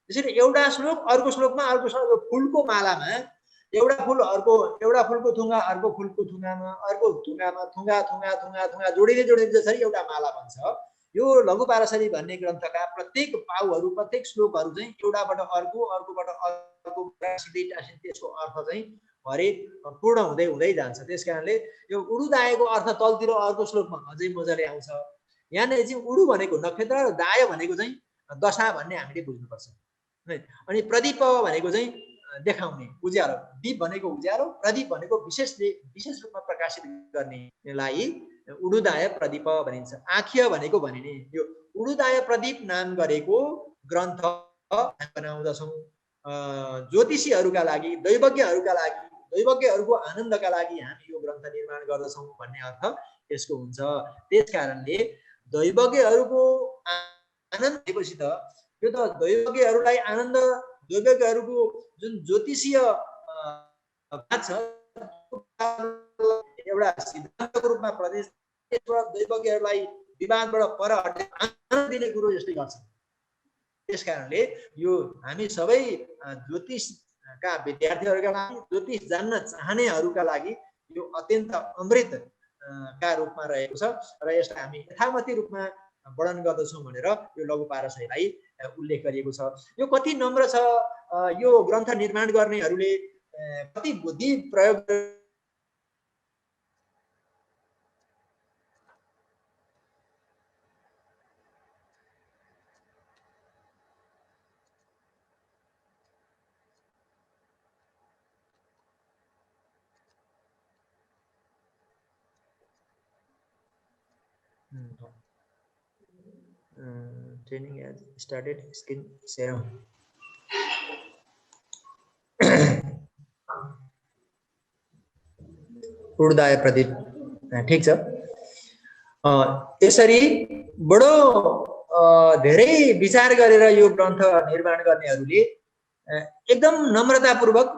त्यसरी एउटा श्लोक अर्को श्लोकमा अर्को श्लोक फुलको मालामा एउटा फुलको थुङ्गा अर्को फुलको थुङ्गामा अर्को थुङ्गामा थुङ्गा थुङ्गा थुङ्गा थुङ्गा जोडिँदै जसरी एउटा माला बन्छ यो लघु पाराशरी भन्ने ग्रन्थका प्रत्येक पाउहरू प्रत्येक श्लोकहरू चाहिँ एउटाबाट अर्कोबाट अर्को सिधै टाँसिन्छ त्यसको अर्थ चाहिँ हरेक पूर्ण हुँदै हुँदै जान्छ त्यसकारणले यो उडुदायको अर्थ तलतिर अर्को श्लोकमा अझै मजाले आउँछ यहाँनिर चाहिँ उडु भनेको नक्षत्र र दाय भनेको चाहिँ दशा भन्ने हामीले बुझ्नुपर्छ अनि प्रदीप भनेको चाहिँ देखाउने उज्यालो दीप भनेको उज्यालो प्रदीप भनेको विशेष रूपमा प्रकाशित गर्नेलाई उडुदाय प्रदीप भनिन्छ आख्य भनेको भनिने यो उडुदाय प्रदीप नाम गरेको ग्रन्थ बनाउँदछौँ ज्योतिषीहरूका लागि दैवज्ञहरूको आनन्दका लागि हामी यो ग्रन्थ निर्माण गर्दछौँ भन्ने अर्थ यसको हुन्छ त्यसकारणले दैवज्ञहरूको आनन्द दिएपछि त यो त दैवज्ञहरूलाई आनन्द दैवज्ञहरूको जुन ज्योतिषीय बात छ एउटा सिद्धान्तको रूपमा प्रदेश दैवज्ञहरूलाई विवादबाट पर हटेर आनन्द दिने कुरो जस्तै गर्छ त्यसकारणले यो हामी सबै ज्योतिषका विद्यार्थीहरूका लागि ज्योतिष जान्न चाहनेहरूका लागि यो अत्यन्त अमृत का रूपमा रहेको छ र यसलाई हामी यथामती रूपमा वर्णन गर्दछौँ भनेर यो लघु पाराशरीलाई उल्लेख गरिएको छ यो कति नम्र छ यो ग्रन्थ निर्माण गर्नेहरूले कति बुद्धि प्रयोग training has started skin serum उडुदाय Pradeep ठीक छ यसरी बडो धेरै विचार गरेर यो ग्रन्थ निर्माण गर्नेहरूले एकदम नम्रतापूर्वक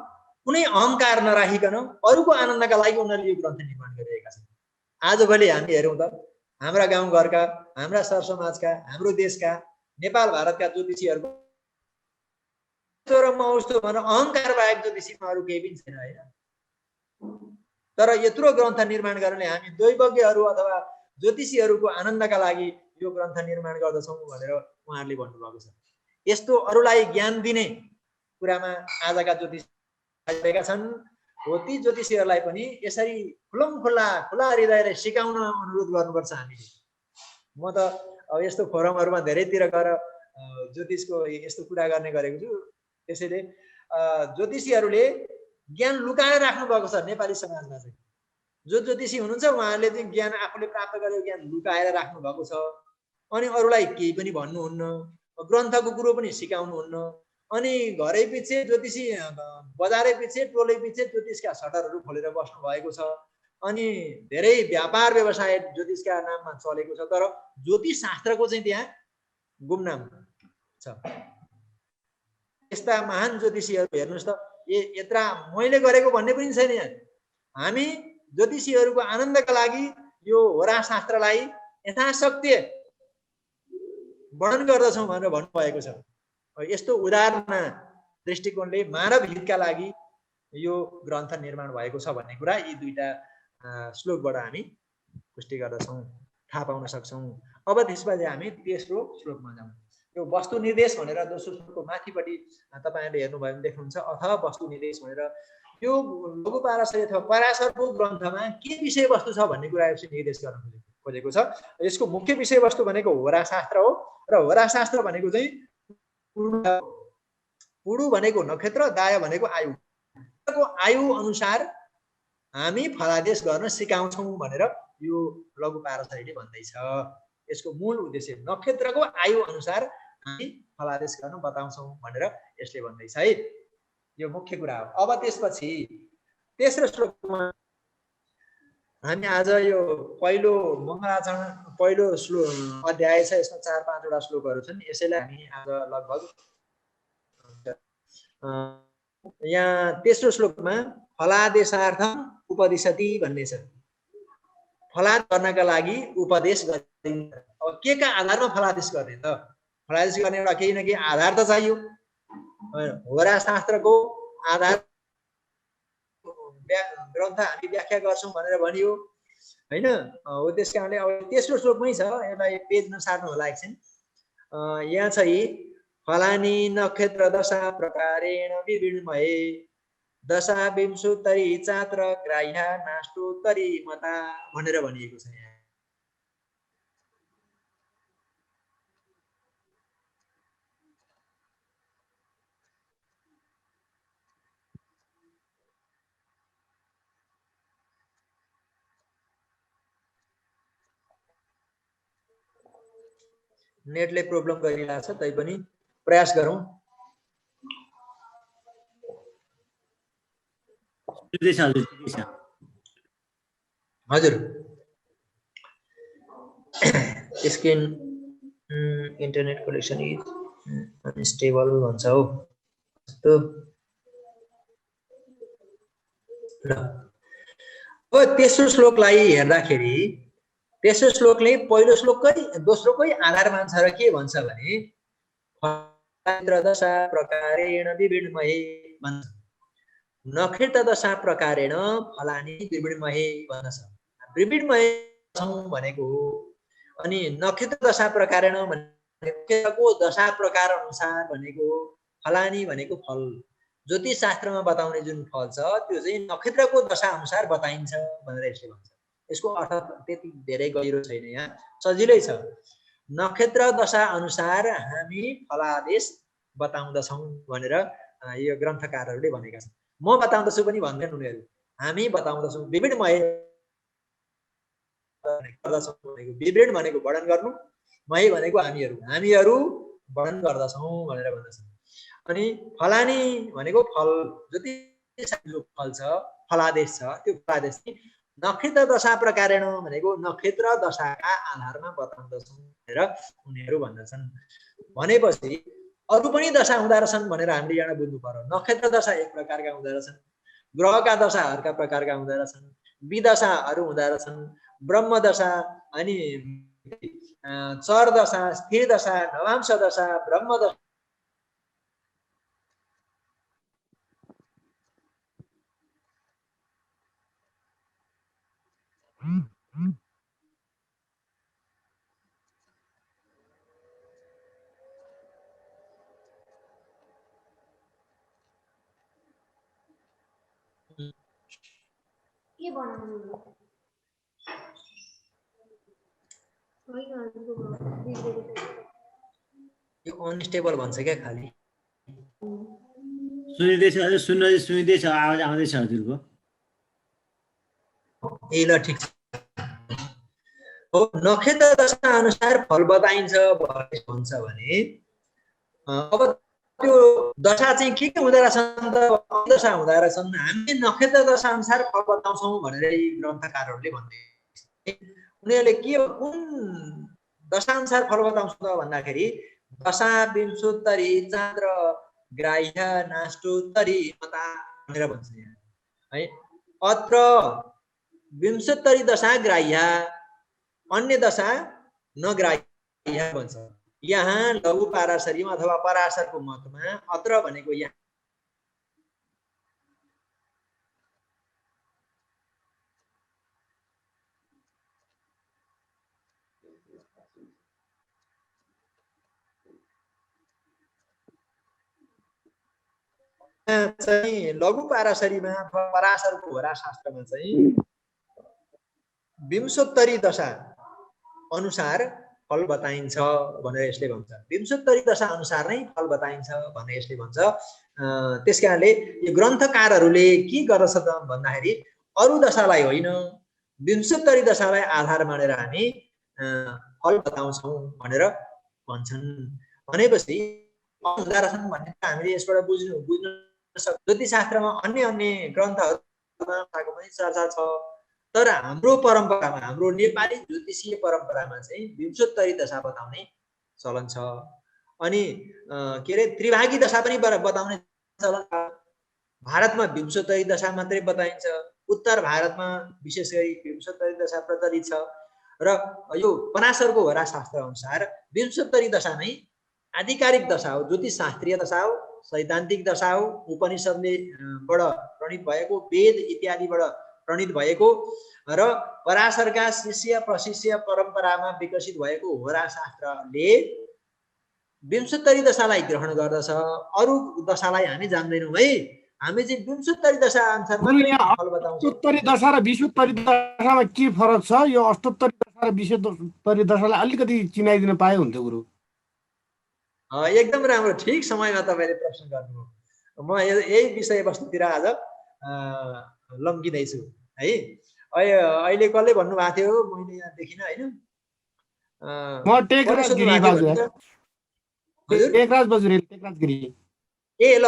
कुनै अहंकार नराखिकन अरूको आनन्दका लागि उनीहरूले यो ग्रन्थ निर्माण गरिरहेका छन् आजभोलि हामी हेरौँ त हाम्रा गाउँघरका हाम्रा सरसमाजका हाम्रो देशका नेपाल भारतका ज्योतिषीहरूको अहंकार बाहेक ज्योतिषीमा अरू केही पनि छैन होइन तर यत्रो ग्रन्थ निर्माण गर्नेले हामी दैवज्ञहरू अथवा ज्योतिषीहरूको आनन्दका लागि यो ग्रन्थ निर्माण गर्दछौँ भनेर उहाँहरूले भन्नुभएको छ यस्तो अरूलाई ज्ञान दिने कुरामा आजका ज्योतिष भएका छन्। हो ती ज्योतिषीहरूलाई पनि यसरी खुला हृदयले सिकाउन अनुरोध गर्नुपर्छ हामीले। म त अब यस्तो फोरमहरूमा धेरैतिर गएर ज्योतिषको यस्तो कुरा गर्ने गरेको छु। त्यसैले ज्योतिषीहरूले ज्ञान लुकाएर राख्नु भएको छ नेपाली समाजमा चाहिँ। जो ज्योतिषी हुनुहुन्छ उहाँहरूले चाहिँ ज्ञान आफूले प्राप्त गरेको ज्ञान लुकाएर राख्नु भएको छ। अनि अरूलाई केही पनि भन्नुहुन्न, ग्रन्थको कुरो पनि सिकाउनुहुन्न। अनि घरै पछि ज्योतिषी बजारै पछि टोलै पछि ज्योतिषका सटरहरू खोलेर बस्नु भएको छ। अनि धेरै व्यापार व्यवसाय ज्योतिषका नाममा चलेको छ। तर ज्योतिष शास्त्रको चाहिँ त्यहाँ गुमनाम छ। यस्ता महान ज्योतिषीहरू हेर्नुहोस् त, यत्रा मैले गरेको भन्ने पनि छैन यहाँ। हामी ज्योतिषीहरूको आनन्दका लागि यो होरा शास्त्रलाई यथाशक्ति वर्णन गर्दछौँ भनेर भन्नुभएको छ। यस्तो उदाहरण दृष्टिकोणले मानव हितका लागि यो ग्रन्थ निर्माण भएको छ भन्ने कुरा यी दुईटा श्लोकबाट हामी पुष्टि गर्दछौँ, थाहा पाउन सक्छौँ। अब त्यसपछि हामी तेस्रो श्लोकमा जाउँ। यो वस्तु निर्देश भनेर दोस्रो श्लोकको माथिपट्टि तपाईँहरूले हेर्नुभयो भने देख्नुहुन्छ, अथवा वस्तु निर्देश भनेर यो लघु पाराशरी अथवा पराशरको ग्रन्थमा के विषयवस्तु छ भन्ने कुरा निर्देश गर्न खोजेको छ। यसको मुख्य विषयवस्तु भनेको होरा शास्त्र हो र होरा शास्त्र भनेको चाहिँ पुडु भनेको नक्षत्र, दाय भनेको आयु। आयु अनुसार हामी फलादेश गर्न सिकाउँछौँ भनेर यो लघु पाराशरीले भन्दैछ। यसको मूल उद्देश्य नक्षत्रको आयु अनुसार हामी फलादेश गर्न बताउँछौँ भनेर यसले भन्दैछ है। यो मुख्य कुरा हो। अब त्यसपछि तेस्रो श्लोकमा हामी आज यो पहिलो मङ्गलाचरण पहिलो श्लोक अध्याय छ। यसमा 4-5 वटा श्लोकहरू छन्। यसैलाई हामी आज लगभग यहाँ तेस्रो श्लोकमा फलादेशार्थम उपदिशति भन्ने छ। फलाद गर्नका लागि उपदेश गरिन्छ। अब के का आधारमा फलादेश गर्ने त? फलादेश गर्ने एउटा केही न केही आधार त चाहियो। होरा शास्त्रको आधार ग्रन्थ हामी व्याख्या गर्छौँ भनेर भनियो हैन। हो त्यस कारणले अब तेस्रो श्लोकमै छ, यसलाई पेज नसार्नु होला एकछिन। यहाँ चाहिँ फलानी नक्षत्र दशा प्रकारेण विभिन्नमये दशा विंशोत्तरी चात्र ग्राह्या नाष्टोत्तरी मता भनेर भनिएको छ। यहाँ नेटले प्रब्लम गरिरहेछ, तैपनि प्रयास गरौँ। हजुर screen internet connection is unstable भन्छ हो। जस्तो ल अब तेस्रो श्लोकलाई हेर्दाखेरि तेस्रो श्लोकले पहिलो श्लोककै दोस्रोकै आधार मान्छ र के भन्छ भने नक्षत्र दशा प्रकारेण विभिन्नमये भन्छ। नक्षत्र दशा प्रकारेण फलानी विभिन्नमये भन्छ। विभिन्नमय भनेको हो। अनि नक्षत्र दशा प्रकारेण भनेको दशा प्रकार अनुसार भनेको फलानी भनेको फल। ज्योतिष शास्त्रमा बताउने जुन फल छ त्यो चाहिँ नक्षत्रको दशा अनुसार बताइन्छ भनेर यसले भन्छ। यसको अर्थ त्यति धेरै गहिरो छैन, यहाँ सजिलै छ। नक्षत्र दशा अनुसार हामी फलादेश बताउँदछौँ भनेर यो ग्रन्थकारहरूले भनेका छन्। म बताउँदछु पनि भन्दैनन् उनीहरू, हामी बताउँदछौँ। विभिन्नमय विवरण भनेको वर्णन गर्नु, मय भनेको हामीहरू वर्णन गर्दछौँ भनेर भन्दछन्। अनि फलानी भनेको फल, जति जो फल छ फलादेश छ त्यो फलादेश नक्षत्र दशा प्रकारेण भनेको नक्षत्र दशाका आधारमा बताउँदछौँ भनेर उनीहरू भन्दछन्। भनेपछि अरू पनि दशा हुँदा रहेछन् भनेर हामीले यहाँ बुझ्नु पर्यो। नक्षत्र दशा एक प्रकारका हुँदा रहेछन्, ग्रहका दशाहरूका प्रकारका हुँदा रहेछन्, विदशाहरू हुँदा रहेछन्, ब्रह्म दशा अनि चर दशा, स्थिर दशा, नवांश दशा, ब्रह्म दशा यो अनस्टेबल भन्छ क्या खाली। सुनिँदैछ हजुर, सुनिँदैछ, आवाज आउँदैछ हजुरको। ए ल ठिक छ। हो नक्षत्र दशा अनुसार फल बताइन्छ भन्छ भने अब त्यो दशा चाहिँ के हुँदो रहेछन् त, दशा हुँदो रहेछन्। हामीले नक्षत्र दशा अनुसार फल बताउँछौँ भनेर ग्रन्थकारहरूले भन्दै उनीहरूले के कुन दशा अनुसार फल बताउँछ त भन्दाखेरि दशा विंशोत्तरी चान्द्र ग्राह्य नाष्टोत्तरी मता भनेर भन्छ यहाँ है। अत्र विंशोत्तरी दशा ग्राह्य, अन्य दशा नग्राह्य भन्छ। यहाँ लघु पाराशरीमा अथवा पराशरको मतमा अत्र भनेको यहाँ चाहिँ लघु पाराशरीमा अथवा पराशरको होरा शास्त्रमा चाहिँ विंशोत्तरी दशा अनुसार फल बताइन्छ भनेर यसले भन्छ। विंशोत्तरी दशा अनुसार नै फल बताइन्छ भनेर यसले भन्छ। त्यसकारणले यो ग्रन्थकारहरूले के गर्दछ त भन्दाखेरि अरू दशालाई होइन, विंशोत्तरी दशालाई आधार मानेर हामी फल बताउँछौँ भनेर भन्छन्। भनेपछि हुँदा रहेछन् भन्ने हामीले यसबाट बुझ्न सक्छौँ। ज्योतिषशास्त्रमा अन्य ग्रन्थहरूमा पनि चर्चा छ, तर हाम्रो परम्परामा, हाम्रो नेपाली ज्योतिषीय परम्परामा चाहिँ विंशोत्तरी दशा बताउने चलन छ। अनि के अरे त्रिभागी दशा पनि बताउने चलन छ। भारतमा विंशोत्तरी दशा मात्रै बताइन्छ, उत्तर भारतमा विशेष गरी विंशोत्तरी दशा प्रचलित छ। र यो पराशरको होरा शास्त्र अनुसार विंशोत्तरी दशा नै आधिकारिक दशा हो, ज्योतिष शास्त्रीय दशा हो, सैद्धान्तिक दशा हो, उपनिषदले बाट प्रणीत भएको, वेद इत्यादिबाट प्रणीत भएको र पराशरका शिष्य प्रशिष्य परम्परामा विकसित भएको होरा शास्त्रले विंशोत्तरी दशालाई ग्रहण गर्दछ। अरू दशालाई हामी जान्दैनौँ है। हामी चाहिँ विंशोत्तरी दशा अनुसार फल बताउँछौँ। अष्टोत्तरी दशा र विंशोत्तरी दशामा के फरक छ? यो अष्टोत्तरी दशा र विंशोत्तरी दशालाई अलिकति चिनाइदिन पाए हुन्थ्यो गुरु। एकदम राम्रो, ठिक समयमा तपाईँले प्रश्न गर्नुभयो। म यही विषयवस्तुतिर आज लम्किँदैछु है। अहिले कसले भन्नुभएको थियो, मैले यहाँ देखिनँ होइन। म टेकराज गिरी। ए ल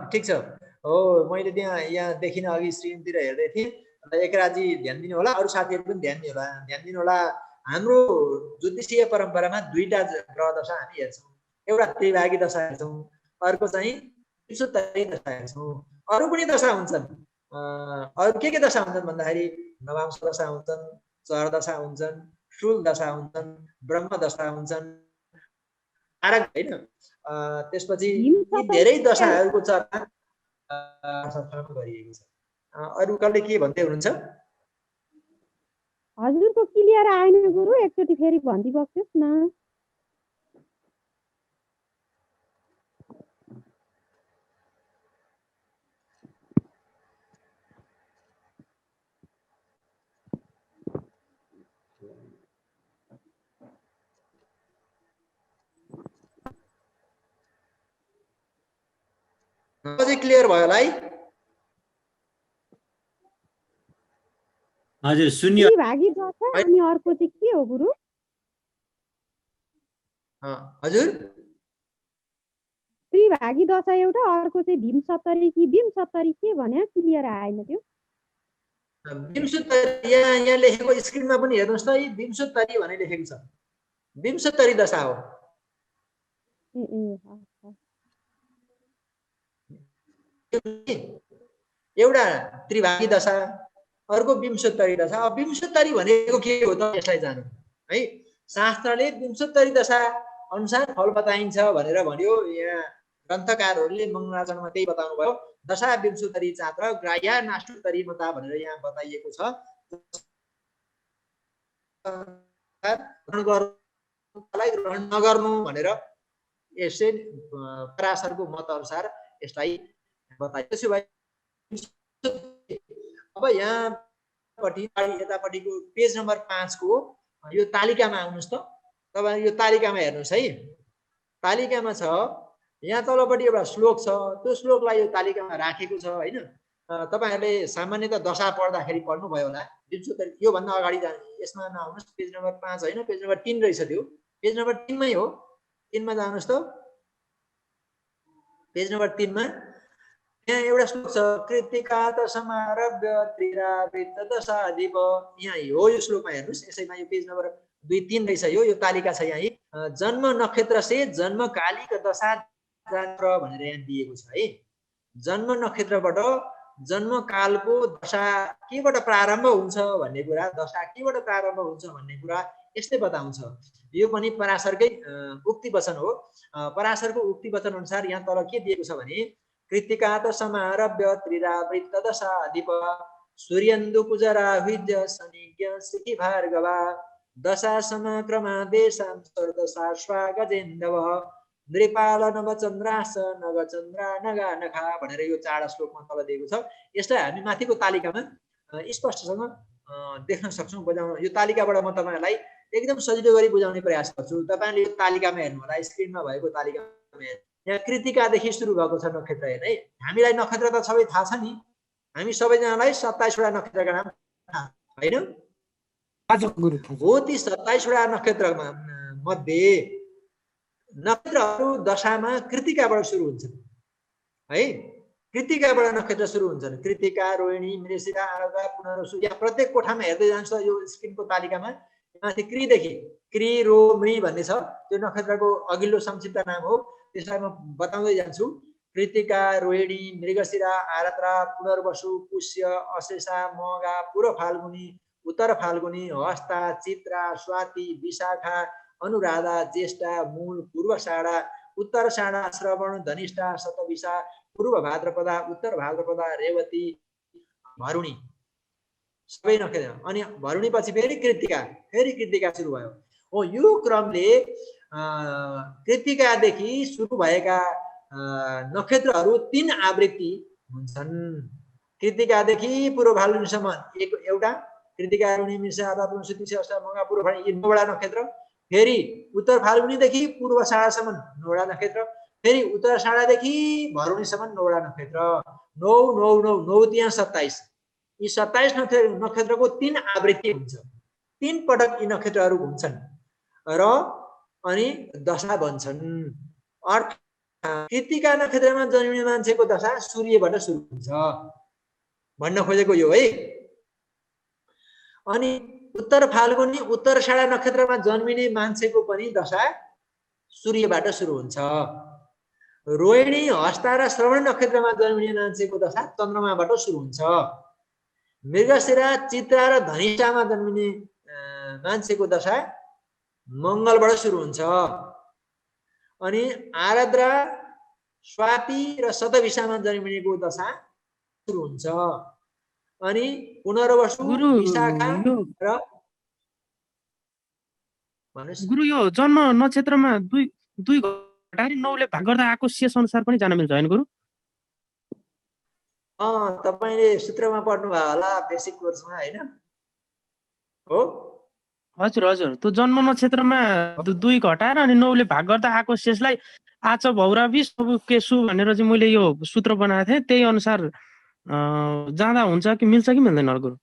ठिक छ। हो मैले यहाँ देखिनँ, अघि स्क्रिनतिर हेर्दै थिएँ। एकराजी ध्यान दिनु होला, अरू साथीहरू पनि ध्यान दिनु होला। हाम्रो ज्योतिषीय परम्परामा दुईटा ग्रह दशा हामी हेर्छौँ। एउटा त्रिभागी दशा हेर्छौँ, अर्को चाहिँ विंशोत्तरी दशा हेर्छौँ। अरू पनि दशा हुन्छन्। अरू के दशा हुन्छन् भन्दाखेरि नवांश दशा हुन्छन्, चर दशा हुन्छन्, शूल दशा हुन्छन्, ब्रह्म दशा हुन्छन्, कारक होइन। त्यसपछि यी धेरै दशाहरूको चर्चा शास्त्रमा गरिएको छ। अरू कसले के भन्दै हुनुहुन्छ? हजुरको क्लियर आएन गुरु, एकचोटि फेरि भनिदिनुहोस् न। अझै क्लियर भयो होला है? हजुर सुन्यो। त्रिभागी दशा अनि अर्को चाहिँ के हो गुरु? हजुर त्रिभागी दशा एउटा, अर्को चाहिँ भीमसत्तरी कि विंशोत्तरी के भन्यो? क्लियर आएन त्यो। विंशोत्तरी यहाँ लेखेको स्क्रिनमा पनि हेर्नुहोस् त, विंशोत्तरी भनेर लेखेको छ। विंशोत्तरी दशा हो। एउटा त्रिभागी दशा, अर्को विंशोत्तरी दशा। अब विंशोत्तरी भनेको के हो त, यसलाई जानु है। शास्त्रले विंशोत्तरी दशा अनुसार फल बताइन्छ भनेर भन्यो। यहाँ ग्रन्थकारहरूले मङ्गलाचरणमा त्यही बताउनु भयो। दशा विंशोत्तरी चात्र ग्राह्य नाष्टोत्तरी मता भनेर यहाँ बताइएको छ। ग्रहण नगर्नु भनेर यसै पराशरको मत अनुसार यसलाई बताइयो। अब यहाँ यतापट्टिको पेज नम्बर 5 को यो तालिकामा आउनुहोस् त। तपाईँ यो तालिकामा हेर्नुहोस् है, तालिकामा छ यहाँ तलपट्टि एउटा श्लोक छ, त्यो श्लोकलाई यो तालिकामा राखेको छ होइन। तपाईँहरूले सामान्यतः दशा पढ्दाखेरि पढ्नुभयो होला। योभन्दा अगाडि यसमा नआउनुहोस्, पेज नम्बर 5 होइन, पेज नम्बर 3 रहेछ त्यो, पेज नम्बर 3 मै हो, 3 मा जानुहोस् त। पेज नम्बर 3 मा यहाँ एउटा श्लोक छ, कृतिकात समारभ्य त्रिरावृत्त दशाधिप। यहाँ हो यो श्लोकमा हेर्नुहोस्, यसैमा यो पेज नम्बर 2-3 रहेछ, यो तालिका छ यहाँ। जन्म नक्षत्र से जन्म कालिक दशा जात्र भनेर यहाँ दिएको छ है। जन्म नक्षत्रबाट जन्म कालको दशा केबाट प्रारम्भ हुन्छ भन्ने कुरा, दशा केबाट प्रारम्भ हुन्छ भन्ने कुरा यस्तै बताउँछ। यो पनि पराशरकै उक्ति वचन हो। पराशरको उक्ति वचन अनुसार यहाँ तल के दिएको छ भने, कृतिकात समारभ्य त्रिरावृत्त दशाधिप सूर्यन्दु कुजराभिज्य शनिज्ञ सिखि भार्गवा दशा समक्रमादेशां सर्दशा स्वागजेन्दव नृपाल नवचन्द्रास नगचन्द्रा नगा नखा भनेर यो 4 श्लोकमा तल दिएको छ। यसलाई हामी माथिको तालिकामा स्पष्टसँग देख्न सक्छौँ, बुझाउन। यो तालिकाबाट म तपाईँहरूलाई एकदम सजिलो गरी बुझाउने प्रयास गर्छु। तपाईँले यो तालिकामा हेर्नु होला, स्क्रिनमा भएको तालिकामा हेर्नु। यहाँ कृतिकादेखि सुरु भएको छ नक्षत्र हेर्नु है। हामीलाई नक्षत्र त सबै थाहा छ नि, हामी सबैजनालाई 27 वटा नक्षत्रका नाम थाहा होइन हो। ती 27 वटा नक्षत्रमा मध्ये नक्षत्रहरू दशामा कृतिकाबाट सुरु हुन्छन् है। कृतिकाबाट नक्षत्र सुरु हुन्छन्, कृतिका, रोहिणी, मृगशिरा, आरद्रा, पुनर्वसु। यहाँ प्रत्येक कोठामा हेर्दै जान्छ यो स्क्रिनको तालिकामा, माथि कृदेखि कृ रो मृ भन्ने छ, त्यो नक्षत्रको अघिल्लो संक्षिप्त नाम हो। त्यसलाई म बताउँदै जान्छु। कृतिका, रोहिणी, मृगशिरा, आरद्रा, पुनर्वसु, पुष्य, अशेषा, मघा, पूर्व फाल्गुनी, उत्तर फाल्गुनी, हस्ता, चित्रा, स्वाति, विशाखा, अनुराधा, ज्येष्ठा, मूल, पूर्वषाढा, उत्तरषाढा, श्रवण, धनिष्ठा, शतभिषा, पूर्व भाद्रपदा, उत्तर भाद्रपदा, रेवती, भरुणी, सबै नक्षत्र। अनि भरुणी पछि फेरि कृतिका सुरु भयो। हो यो क्रमले कृतिकादेखि सुरु भएका नक्षत्रहरू 3 आवृत्ति हुन्छन्। कृतिकादेखि पूर्व फाल्गुनीसम्म एउटा, कृतिका, रोहिणी, मृगशिरा, आरद्रा, पुनर्वसु, पुष्य, अश्लेषा, मघा, पूर्व फाल्गुनी, यी 9 वटा नक्षत्र। फेरि उत्तर फाल्गुनीदेखि पूर्व षाढासम्म 9 वटा नक्षत्र। फेरि उत्तर षाढादेखि भरुणीसम्म 9 वटा नक्षत्र। 9 9 9 9 त्यहाँ 27। यी 27 नक्षत्रको 3 आवृत्ति हुन्छ। 3 पटक यी नक्षत्रहरू घुम्छन् र अनि दशा बन्छन्। अर्थात् कृतिका नक्षत्रमा जन्मिने मान्छेको दशा सूर्यबाट सुरु हुन्छ भन्न खोजेको यो है। अनि उत्तर फाल्गुनी, उत्तरषाढा नक्षत्रमा जन्मिने मान्छेको पनि दशा सूर्यबाट सुरु हुन्छ। रोहिणी, हस्ता र श्रवण नक्षत्रमा जन्मिने मान्छेको दशा चन्द्रमाबाट सुरु हुन्छ। मृगशिरा, चित्रा र धनिष्ठामा जन्मिने मान्छेको दशा मङ्गलबाट सुरु हुन्छ। अनि आरद्रा, स्वाति र शतभिषामा जन्मिनेको दशा सुरु हुन्छ। अनि पुनर्वसु, विशाखा र गुरु यो जन्म नक्षत्रमा 2 घटा 9ले भाग गर्दा आएको शेष अनुसार पनि जान मिल्छ हैन गुरु? तपाईले सूत्रमा पढ्नु भयो होला बेसिक कोर्समा हैन हो? हजुर हजुर, त्यो जन्म नक्षत्रमा 2 घटाएर अनि 9ले भाग गर्दा आएको शेषलाई आच भौरावि सब केसु भनेर चाहिँ मैले यो सूत्र बनाएको थिएँ। त्यही अनुसार जाँदा हुन्छ कि मिल्छ कि मिल्दैन गुरु?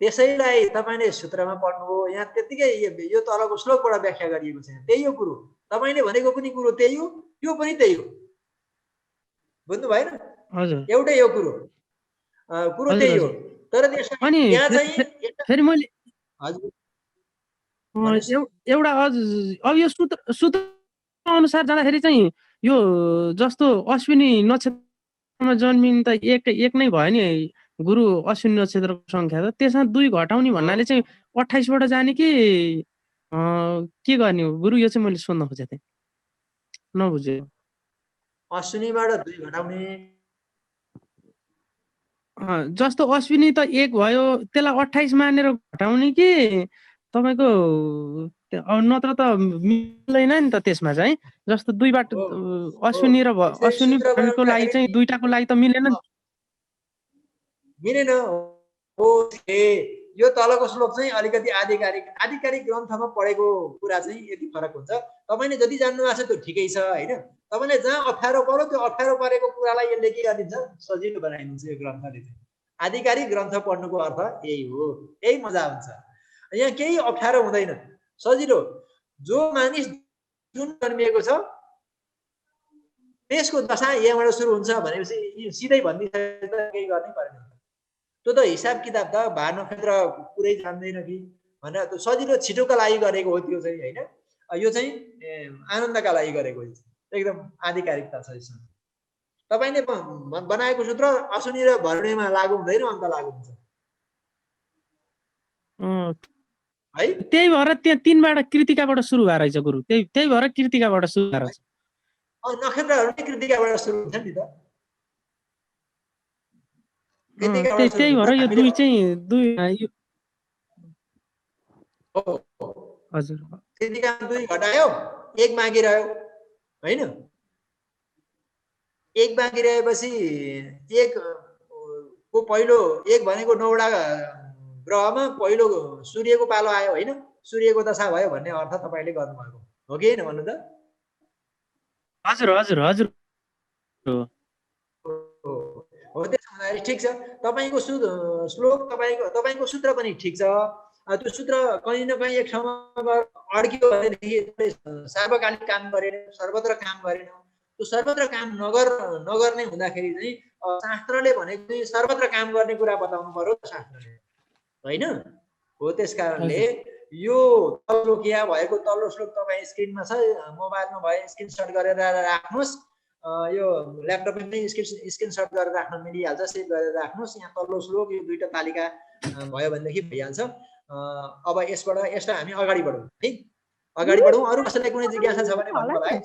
त्यसैलाई तपाईले सूत्रमा पढ्नुभयो। यहाँ त्यतिकै यो तलको श्लोकबाट व्याख्या गरिएको छ। त्यही हो कुरो, तपाईले भनेको पनि कुरो त्यही हो, यो पनि त्यही हो। बुझ्नु भएन? हजुर, एउटै हो कुरो, कुरो त्यही हो। तर अनि यहाँ चाहिँ फेरि मैले हजुर एउटा अब यो सूत्र अनुसार जाँदाखेरि चाहिँ यो जस्तो अश्विनी नक्षत्रमा जन्मिने त एक नै भयो नि गुरु, अश्विनी नक्षत्रको संख्या त। त्यसमा 2 घटाउने भन्नाले चाहिँ 28 बाट जाने कि के गर्ने हो गुरु? यो चाहिँ मैले सोध्न खोजेको थिएँ, नबुझे। अश्विनीबाट 2 घटाउने जस्तो अश्विनी त 1 भयो, त्यसलाई 28 मानेर घटाउने कि तपाईको नत्र त मिल्दैन नि त त्यसमा चाहिँ। जस्तो 2 बाट अश्विनी र अश्विनीको लागि चाहिँ 2टाको लागि त मिलेन नि। मिलेन यो तलको श्लोक चाहिँ अलिकति आधिकारिक ग्रन्थमा पढेको कुरा चाहिँ यति फरक हुन्छ। तपाईँले जति जान्नु भएको छ त्यो ठिकै छ होइन। तपाईँले जहाँ अप्ठ्यारो पर्यो त्यो अप्ठ्यारो परेको कुरालाई यसले के गरिदिन्छ, सजिलो बनाइदिन्छ यो ग्रन्थले चाहिँ। आधिकारिक ग्रन्थ पढ्नुको अर्थ यही हो, यही मजा हुन्छ। यहाँ केही अप्ठ्यारो हुँदैन, सजिलो। जो मानिस जुन जन्मिएको छ त्यसको दशा यहाँबाट सुरु हुन्छ भनेपछि सिधै भनिदिन्छ, केही गर्नै परेन। त्यो त हिसाब किताब त भार नक्षत्र पुरै जान्दैन कि भनेर त्यो सजिलो छिटोका लागि गरेको हो त्यो चाहिँ होइन। यो चाहिँ आनन्दका लागि गरेको हो, एकदम आधिकारिकता छ यसमा। तपाईँले बनाएको सूत्र अश्विनी र भरुणीमा लागु हुँदैन, अन्त लागु हुन्छ है। त्यही भएर त्यहाँ 3बाट कृतिकाबाट सुरु भएर रहेछ गुरु, त्यही भएर कृतिकाबाट सुरु भएर रहेछ। नक्षत्रहरू नै कृतिकाबाट सुरु हुन्छ नि त। त्यही भएर यो दुई हजुर कृतिकामा 2 घटायो, 1 बाँकी रह्यो होइन। 1 बाँकी रहेपछि 1 को पहिलो 1 भनेको 9वटा ग्रहमा पहिलो सूर्यको पालो आयो होइन, सूर्यको दशा भयो भन्ने अर्थ तपाईँले गर्नुभएको हो कि होइन भन्नु त? हजुर हजुर हजुर हो त्यसो हुँदाखेरि ठिक छ। तपाईँको श्लोक तपाईँको सूत्र पनि ठिक छ। त्यो सूत्र कहीँ न कहीँ एक ठाउँमा अड्कियो भनेदेखि सार्वकालिक काम गरेन, सर्वत्र काम गरेन। त्यो सर्वत्र काम नगर्ने हुँदाखेरि चाहिँ शास्त्रले भनेको चाहिँ सर्वत्र काम गर्ने कुरा बताउनु पर्यो शास्त्रले होइन। हो त्यस कारणले यो तल्लो यहाँ भएको तल्लो श्लोक तपाईँ स्क्रिनमा छ, मोबाइलमा भए स्क्रिनसट गरेर राख्नुहोस्। यो ल्यापटपमै स्क्रिनसट गरेर राख्न मिलिहाल्छ, सेभ गरेर राख्नुहोस्। यहाँ तल्लो श्लोक यो 2टा तालिका भयो भनेदेखि भइहाल्छ। अब यसलाई हामी अगाडि बढौँ है, अगाडि बढौँ। अरू कसैलाई कुनै जिज्ञासा छ भने भन्नु होला है।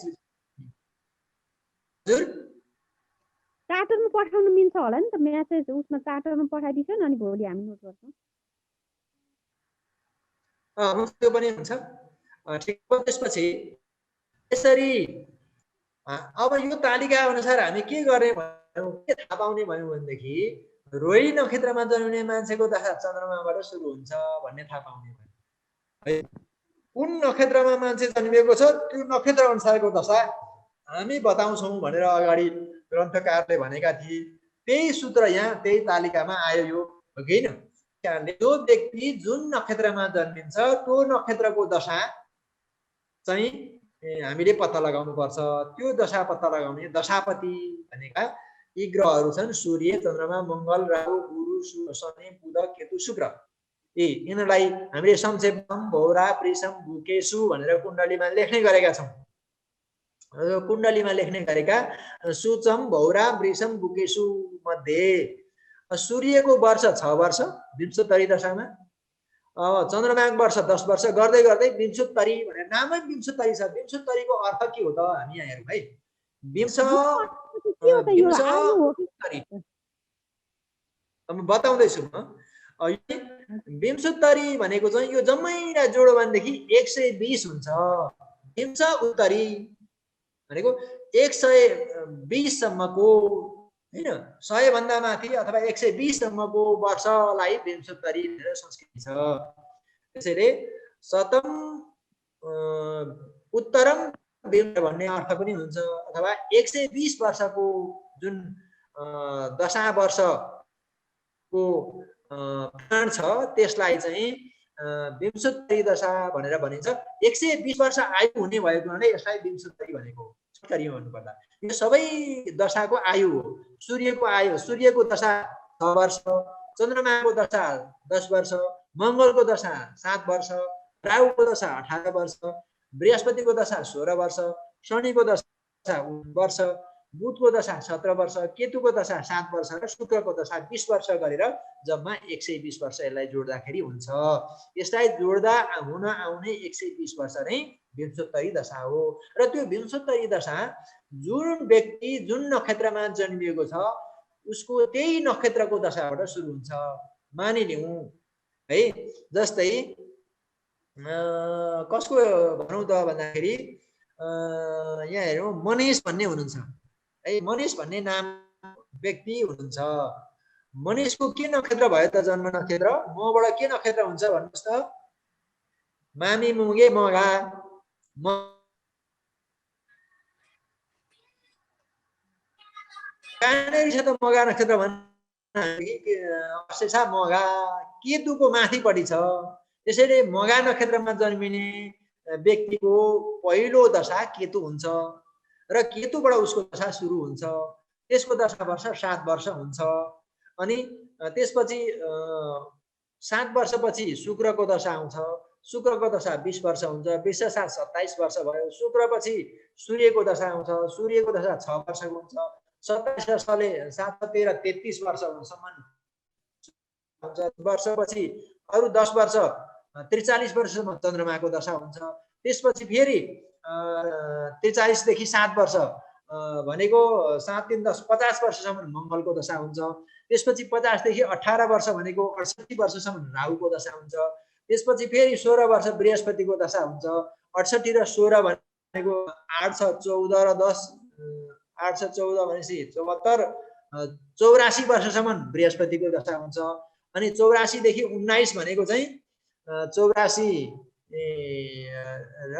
हजुर चार्टरमा पठाउन मिल्छ होला नि त, म्यासेज उसमा चार्टरमा पठाइदिन्छ नि, अनि भोलि हामी नोट गर्छौँ। त्यो पनि हुन्छ ठिक। त्यसपछि यसरी अब यो तालिका अनुसार हामी के गर्ने भन्यौँ, के थाहा पाउने भन्यौँ भनेदेखि रोहिणी नक्षत्रमा जन्मिने मान्छेको दशा चन्द्रमाबाट सुरु हुन्छ भन्ने थाहा पाउने है। कुन नक्षत्रमा मान्छे जन्मिएको छ त्यो नक्षत्र अनुसारको दशा हामी बताउँछौँ भनेर अगाडि ग्रन्थकारले भनेका थिए। त्यही सूत्र यहाँ त्यही तालिकामा आयो यो हो कि होइन। कारणले जो व्यक्ति जुन नक्षत्रमा जन्मिन्छ त्यो नक्षत्रको दशा चाहिँ हामीले पत्ता लगाउनु पर्छ। त्यो दशा पत्ता लगाउने दशापति भनेका यी ग्रहहरू छन्, सूर्य, चन्द्रमा, मङ्गल, राहु, गुरु, शनि, बुध, केतु, शुक्र। यिनीहरूलाई हामीले संक्षेपम भौरा वृषम गुकेशु भनेर कुण्डलीमा लेख्ने गरेका छौँ। कुण्डलीमा लेख्ने गरेका सुचम भौरा वृषम गुकेशु मध्ये सूर्यको वर्ष 6 वर्ष विंशोत्तरी दशामा, चन्द्रमाको वर्ष 10 वर्ष गर्दै गर्दै विंशोत्तरी भनेर नामै विंशोत्तरी छ। विंशोत्तरीको अर्थ के हो त हामी यहाँ हेरौँ है। बताउँदैछु म। विंशोत्तरी भनेको चाहिँ यो जम्मैलाई जोड्यो भनेदेखि 120 हुन्छ। विंश उत्तरी भनेको 120 सम्मको होइन, 100 भन्दा माथि अथवा 120 सम्मको वर्षलाई विंशोत्तरी भनेर संस्कृति छ। त्यसैले शतम उत्तरम भन्ने अर्थ पनि हुन्छ, अथवा 120 वर्षको जुन दशा वर्षको प्राण छ त्यसलाई चाहिँ विंशोत्तरी दशा भनेर भनिन्छ। 120 वर्ष आयु हुने भएको हुनाले यसलाई विंशोत्तरी भनेको हो। भन्नुपर्दा यो सबै दशाको आयु हो। सूर्यको आयु, सूर्यको दशा 6 वर्ष, चन्द्रमाको दशा 10 वर्ष, मङ्गलको दशा 7 वर्ष, राहुको दशा 18 वर्ष, बृहस्पतिको दशा 16 वर्ष, शनिको दशा 19 वर्ष, बुधको दशा 17 वर्ष, केतुको दशा 7 वर्ष र शुक्रको दशा 20 वर्ष गरेर जम्मा 120 वर्ष यसलाई जोड्दाखेरि हुन्छ। यसलाई जोड्दा हुन आउने 120 वर्ष नै विंशोत्तरी दशा हो। र त्यो विंशोत्तरी दशा जुन व्यक्ति जुन नक्षत्रमा जन्मिएको छ उसको त्यही नक्षत्रको दशाबाट सुरु हुन्छ। मानिलिउँ है, जस्तै कसको भनौँ त भन्दाखेरि यहाँ हेरौँ, मनिष भन्ने हुनुहुन्छ है। मनिष भन्ने नाम व्यक्ति हुनुहुन्छ। मनिषको के नक्षत्र भयो त जन्म नक्षत्र? मबाट के नक्षत्र हुन्छ भन्नुहोस् त? मामी मुगे मगा कहाँनिर छ त मगा नक्षत्र मगा केतुको माथिपट्टि छ। त्यसैले मगा नक्षत्रमा जन्मिने व्यक्तिको पहिलो दशा केतु हुन्छ र केतुबाट उसको दशा सुरु हुन्छ। त्यसको दशा वर्ष 7 वर्ष हुन्छ। अनि त्यसपछि 7 वर्षपछि शुक्रको दशा आउँछ। शुक्रको दशा 20 वर्ष हुन्छ। 20 + 7 = 27 वर्ष भयो। शुक्रपछि सूर्यको दशा आउँछ। सूर्यको दशा 6 वर्षको हुन्छ। 27 + 7 = 13 33 वर्षसम्म हुन्छ। वर्षपछि अरु 10 वर्ष 43 वर्षसम्म चन्द्रमाको दशा हुन्छ। त्यसपछि फेरि 43 देखि 7 वर्ष भनेको 7 × 3 = 10 50 वर्षसम्म मङ्गलको दशा हुन्छ। त्यसपछि 50 देखि 18 वर्ष भनेको 68 वर्षसम्म राहुको दशा हुन्छ। त्यसपछि फेरि 16 वर्ष बृहस्पतिको दशा हुन्छ। 68 र 16 भनेको 8 छ 14 र 10 8 छ 14 भनेपछि 74 84 वर्षसम्म बृहस्पतिको दशा हुन्छ। अनि 84 देखि 19 भनेको चाहिँ 84 र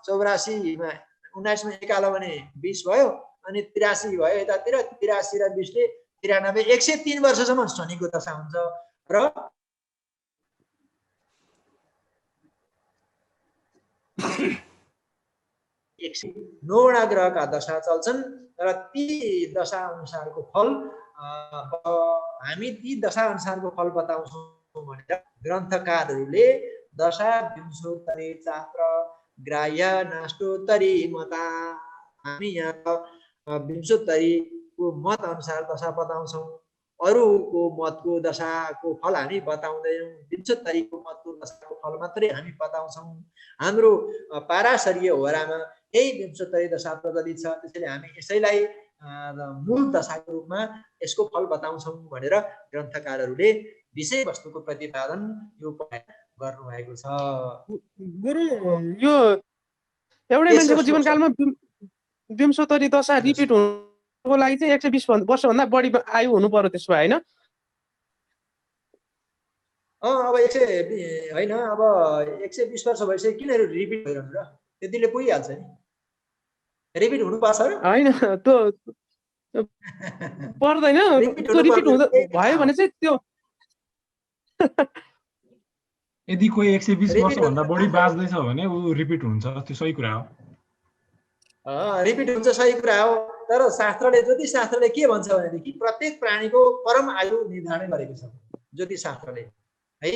84 मा 19 मा एकालो भने 20 भयो। अनि 83 भयो यतातिर 83 र 20 ले 93 103 वर्षसम्म शनिको दशा हुन्छ। र नौवटा ग्रहका दशा चल्छन् र ती दशा अनुसारको फल हामी ती दशा अनुसारको फल बताउँछौँ भनेर ग्रन्थकारहरूले दशा विंशोत्तरी चात्र ग्राह्य नाष्टोत्तरी मता हामी यहाँ विंशोत्तरीको मत अनुसार दशा बताउँछौँ। अरूको मतको दशाको फल हामी बताउँदैनौँ। विंशोत्तरीको मतको दशाको फल मात्रै हामी बताउँछौँ। हाम्रो पाराशरीय होरामा यही विंशोत्तरी दशा प्रचलित छ। त्यसैले हामी यसैलाई मूल दशाको रूपमा यसको फल बताउँछौँ भनेर ग्रन्थकारहरूले विषयवस्तुको प्रतिपादन यो गर्नुभएको छ। गुरु यो एउटै मान्छेको जीवनकालमा विंशोत्तरी दशा रिपिट हुनुको लागि चाहिँ 120 वर्षभन्दा बढी आयु हुनु पर्यो त्यसो भए होइन? अब 100 होइन, अब 120 वर्ष भइसक्यो किन रिपिट भइरहनु र? त्यतिले पुगिहाल्छ नि। रिपिट हुनुपर्छ र? होइन त्यो पर्दैन। त्यो रिपिट हुँदा भयो भने चाहिँ त्यो यदि कोही 120 वर्षभन्दा बढी बाँच्दैछ भने ऊ रिपिट हुन्छ, त्यो सही कुरा हो। रिपिट हुन्छ, सही कुरा हो। तर शास्त्रले ज्योतिष शास्त्रले के भन्छ भनेदेखि प्रत्येक प्राणीको परम आयु निर्धारण गरेको छ ज्योतिष शास्त्रले है।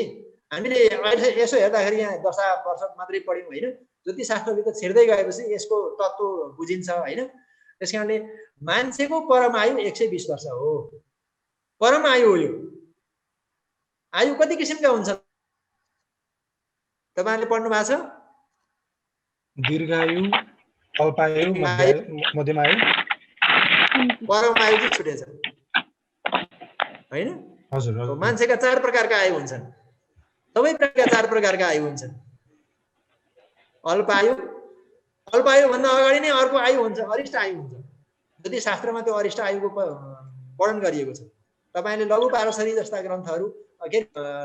हामीले अहिले यसो हेर्दाखेरि यहाँ दशा वर्ष मात्रै पढ्यौँ होइन, ज्योतिष शास्त्रभित्र छिर्दै गएपछि यसको तत्त्व बुझिन्छ होइन। त्यस कारणले मान्छेको परम आयु 120 वर्ष हो। परम आयु हो यो। आयु कति किसिमका हुन्छ तपाईहरुले पढ्नु भएको छ? दीर्घायु, अल्पायु, मध्यमायु, परमायु चाहिँ छुटेछ हैन? हजुर। मान्छेका 4 प्रकारका आयु हुन्छन्। सबै प्रकारका 4 प्रकारका आयु हुन्छन्। अल्पायु, अल्पायु भन्दा अगाडि नै अर्को आयु हुन्छ, अरिष्ट आयु हुन्छ। ज्योतिष शास्त्रमा त्यो अरिष्ट आयुको वर्णन गरिएको छ। तपाईले लघु पारशरी जस्ता ग्रन्थहरू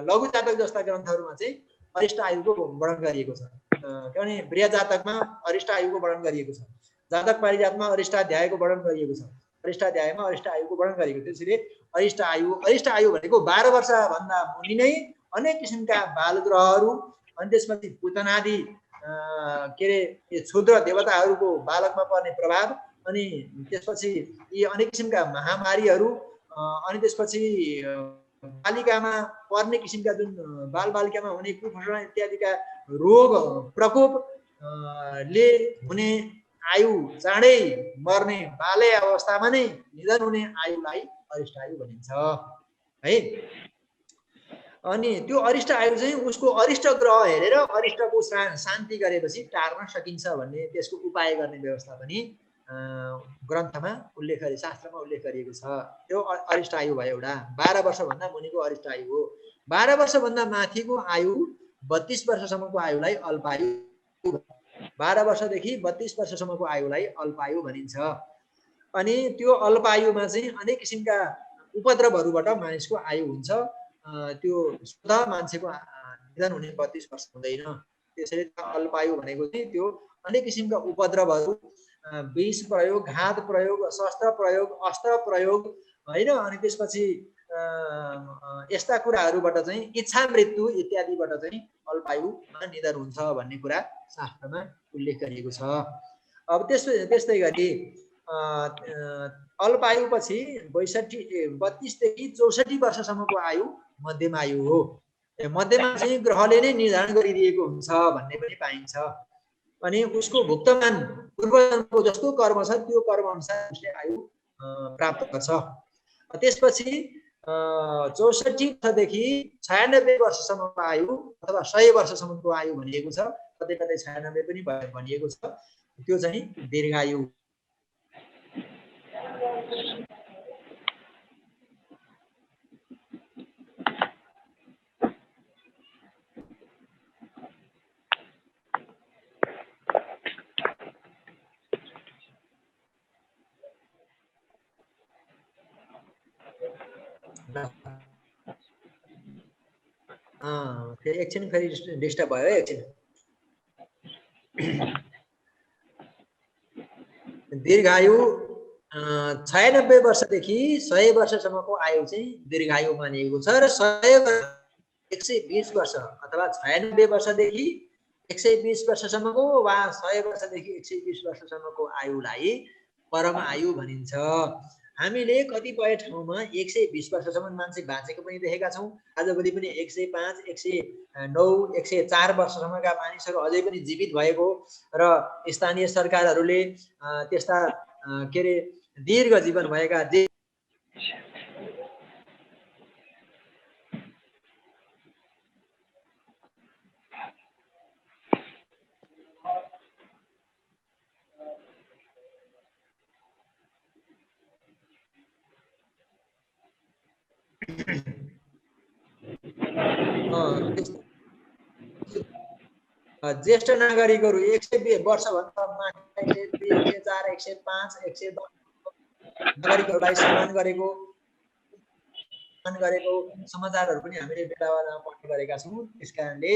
लघु जातक जस्ता ग्रन्थहरूमा चाहिँ अरिष्ट आयुको वर्णन गरिएको छ। किनभने बृहत जातकमा अरिष्ट आयुको वर्णन गरिएको छ। जातक पारिजातमा अरिष्टाध्यायको वर्णन गरिएको छ। अरिष्टाध्यायमा अरिष्ट आयुको वर्णन गरिएको छ। त्यसैले अरिष्ट आयु भनेको 12 वर्ष भन्दा मुनि नै अनेक किसिमका बाल ग्रहहरू अनि त्यसपछि पुतनादि के रे क्षुद्र देवताहरूको बालकमा पर्ने प्रभाव अनि त्यसपछि यी अनेक किसिमका महामारीहरू अनि त्यसपछि बालिकामा पर्ने किसिमका जुन बालबालिकामा हुने कुपोषण इत्यादिका रोग प्रकोप ले हुने आयु चाँडै मर्ने बाल्य अवस्थामा नै निधन हुने आयुलाई अरिष्ट आयु भनिन्छ है। अनि त्यो अरिष्ट आयु चाहिँ उसको अरिष्ट ग्रह हेरेर अरिष्टको शान्ति गरेपछि टार्न सकिन्छ भन्ने त्यसको उपाय गर्ने व्यवस्था पनि ग्रन्थमा उल्लेख गरे, शास्त्रमा उल्लेख गरिएको छ। त्यो अरिष्ट आयु भयो एउटा। 12 वर्षभन्दा मुनिको अरिष्ट आयु हो। 12 वर्षभन्दा माथिको आयु 32 वर्षसम्मको आयुलाई अल्पायु, 12 वर्षदेखि 32 वर्षसम्मको आयुलाई अल्पायु भनिन्छ। अनि त्यो अल्पायुमा चाहिँ अनेक किसिमका उपद्रवहरूबाट मानिसको आयु हुन्छ। त्यो स्वतः मान्छेको निधन हुने 32 वर्ष हुँदैन। त्यसैले अल्पायु भनेको चाहिँ त्यो अनेक किसिमका उपद्रवहरू, विष प्रयोग, घात प्रयोग, शस्त्र प्रयोग, अस्त्र प्रयोग होइन, अनि त्यसपछि यस्ता कुराहरूबाट चाहिँ इच्छा मृत्यु इत्यादिबाट चाहिँ अल्पायुमा निधन हुन्छ भन्ने कुरा शास्त्रमा उल्लेख गरिएको छ। अब त्यस्तै गरी अल्पायुपछि 32 देखि 64 वर्षसम्मको आयु मध्यम आयु हो। मध्यमा चाहिँ ग्रहले नै निर्धारण गरिदिएको हुन्छ भन्ने पनि पाइन्छ। अनि उसको भुक्तमान पूर्वजन्मको जस्तो कर्म छ त्यो कर्म अनुसार उसले आयु प्राप्त गर्छ। त्यसपछि 64 वर्षदेखि 96 वर्षसम्मको आयु अथवा 100 वर्षसम्मको आयु भनिएको छ। कतै कतै 96 पनि भनिएको छ। त्यो चाहिँ दीर्घायु। फेरि एकछिन फेरि डिस्टर्ब भयो है एकछिन। दीर्घायु 96 वर्षदेखि 100 वर्षसम्मको आयु चाहिँ दीर्घायु मानिएको छ र 120 वर्ष अथवा 96 वर्षदेखि 120 वर्षसम्मको वा 100 वर्षदेखि 120 वर्षसम्मको आयुलाई परम आयु भनिन्छ। हामीले कतिपय ठाउँमा 120 वर्षसम्म मान्छे बाँचेको पनि देखेका छौँ। आजभोलि पनि 105, 109, 104 वर्षसम्मका मानिसहरू अझै पनि जीवित भएको र स्थानीय सरकारहरूले त्यस्ता के अरे दीर्घ जीवन भएका ज्येष्ठ नागरिकहरू 120 वर्षभन्दा माथि 102, 104, 105, 110 नागरिकहरूलाई सम्मान गरेको समाचारहरू पनि हामीले बेला बेलामा पढ्ने गरेका छौँ। त्यसकारणले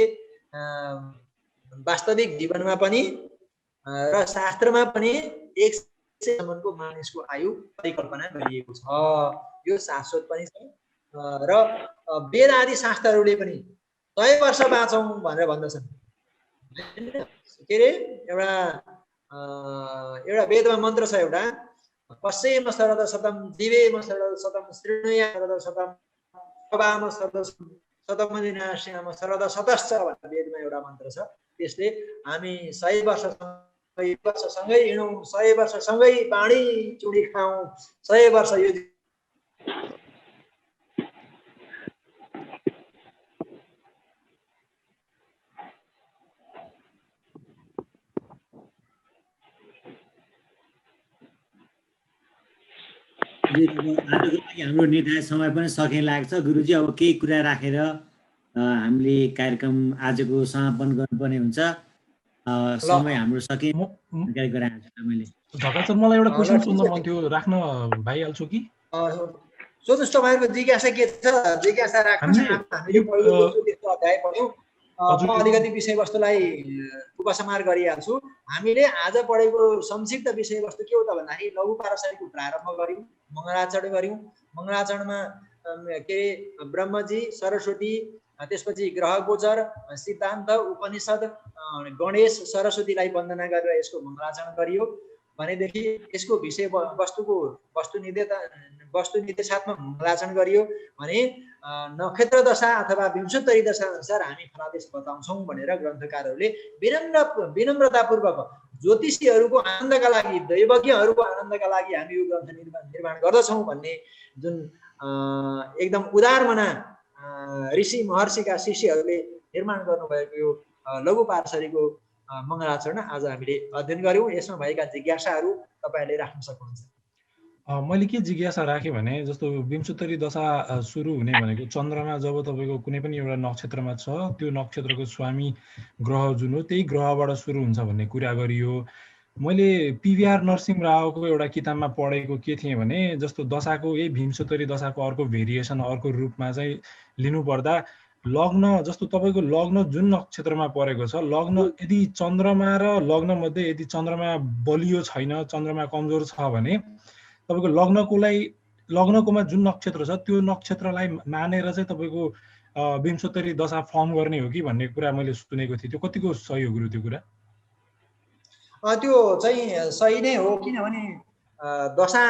वास्तविक जीवनमा पनि र शास्त्रमा पनि 100 सम्मको मानिसको आयु परिकल्पना गरिएको छ। यो शाश्वत पनि छ र वेद आदि शास्त्रहरूले पनि 100 वर्ष बाँचौँ भनेर भन्दछन्। के अरे एउटा वेदमा मन्त्र छ, एउटा पश्येम शरद शतम दिवेम शरद शतम श्रृणुया शरद शतम प्रवाम शरद शतम दिनाश्याम शरद शतश्च भनेर वेदमा एउटा मन्त्र छ। त्यसले हामी 100 वर्षसँगै हिँडौँ, 100 वर्षसँगै पानी चुडी खाउँ, 100 वर्ष यो हाम्रो निर्धारित समय पनि सकिन लाग्छ। गुरुजी अब केही कुरा राखेर हामीले कार्यक्रम आजको समापन गर्नुपर्ने हुन्छ। समय हाम्रो सके जानकारी गराएको छु मैले। ढकाल सर, मलाई एउटा क्वेसन सोध्न मन थियो, राख्न भइहाल्छु कि? सोध्नुहोस्, तपाईँहरूको जिज्ञासा के छ? जिज्ञासा राख्नुहोस्। हामीले पहिलो दोस्रो अध्याय पढ्यौँ। म अलिकति विषयवस्तुलाई उपसंहार गरिहाल्छु। हामीले आज पढेको संक्षिप्त विषयवस्तु के हो त भन्दाखेरि लघु पारसरीको प्रारम्भ गर्यौँ, मङ्गलाचरण गर्यौँ। मङ्गलाचरणमा के अरे ब्रह्मजी, सरस्वती, त्यसपछि ग्रह गोचर, सिद्धान्त, उपनिषद, गणेश, सरस्वतीलाई वन्दना गरेर यसको मङ्गलाचरण गरियो। भनेदेखि यसको विषय वस्तुको वस्तु निर्देशात्मक मङ्गलाचरण गरियो भने नक्षत्र दशा अथवा विंशोत्तरी दशा अनुसार हामी फलादेश बताउँछौँ भनेर ग्रन्थकारहरूले विनम्रतापूर्वक ज्योतिषीहरूको आनन्दका लागि, दैवज्ञहरूको आनन्दका लागि हामी यो ग्रन्थ निर्माण गर्दछौँ भन्ने जुन एकदम उदार मना ऋषि महर्षिका शिष्यहरूले निर्माण गर्नुभएको यो लघु पारसरीको मङ्गलाचरण आज हामीले अध्ययन गर्यौँ। यसमा भएका जिज्ञासाहरू तपाईँहरूले राख्न सक्नुहुन्छ। मैले के जिज्ञासा राखेँ भने जस्तो विंशोत्तरी दशा सुरु हुने भनेको चन्द्रमा जब तपाईँको कुनै पनि एउटा नक्षत्रमा छ, त्यो नक्षत्रको स्वामी ग्रह जुन हो त्यही ग्रहबाट सुरु हुन्छ भन्ने कुरा गरियो। मैले पिभीआर नरसिंह रावको एउटा किताबमा पढेको के थिएँ भने जस्तो दशाको यही भीमसोत्तरी दशाको अर्को भेरिएसन अर्को रूपमा चाहिँ लिनुपर्दा लग्न जस्तो तपाईँको लग्न जुन नक्षत्रमा परेको छ लग्न यदि चन्द्रमा र लग्न मध्ये यदि चन्द्रमा बलियो छैन चन्द्रमा कमजोर छ भने तपाईँको लग्नकोमा जुन नक्षत्र छ त्यो नक्षत्रलाई मानेर चाहिँ तपाईँको विंशोत्तरी दशा फर्म गर्ने हो कि भन्ने कुरा मैले सुनेको थिएँ। त्यो कतिको सही हो गुरु त्यो कुरा? त्यो चाहिँ सही नै हो किनभने दशा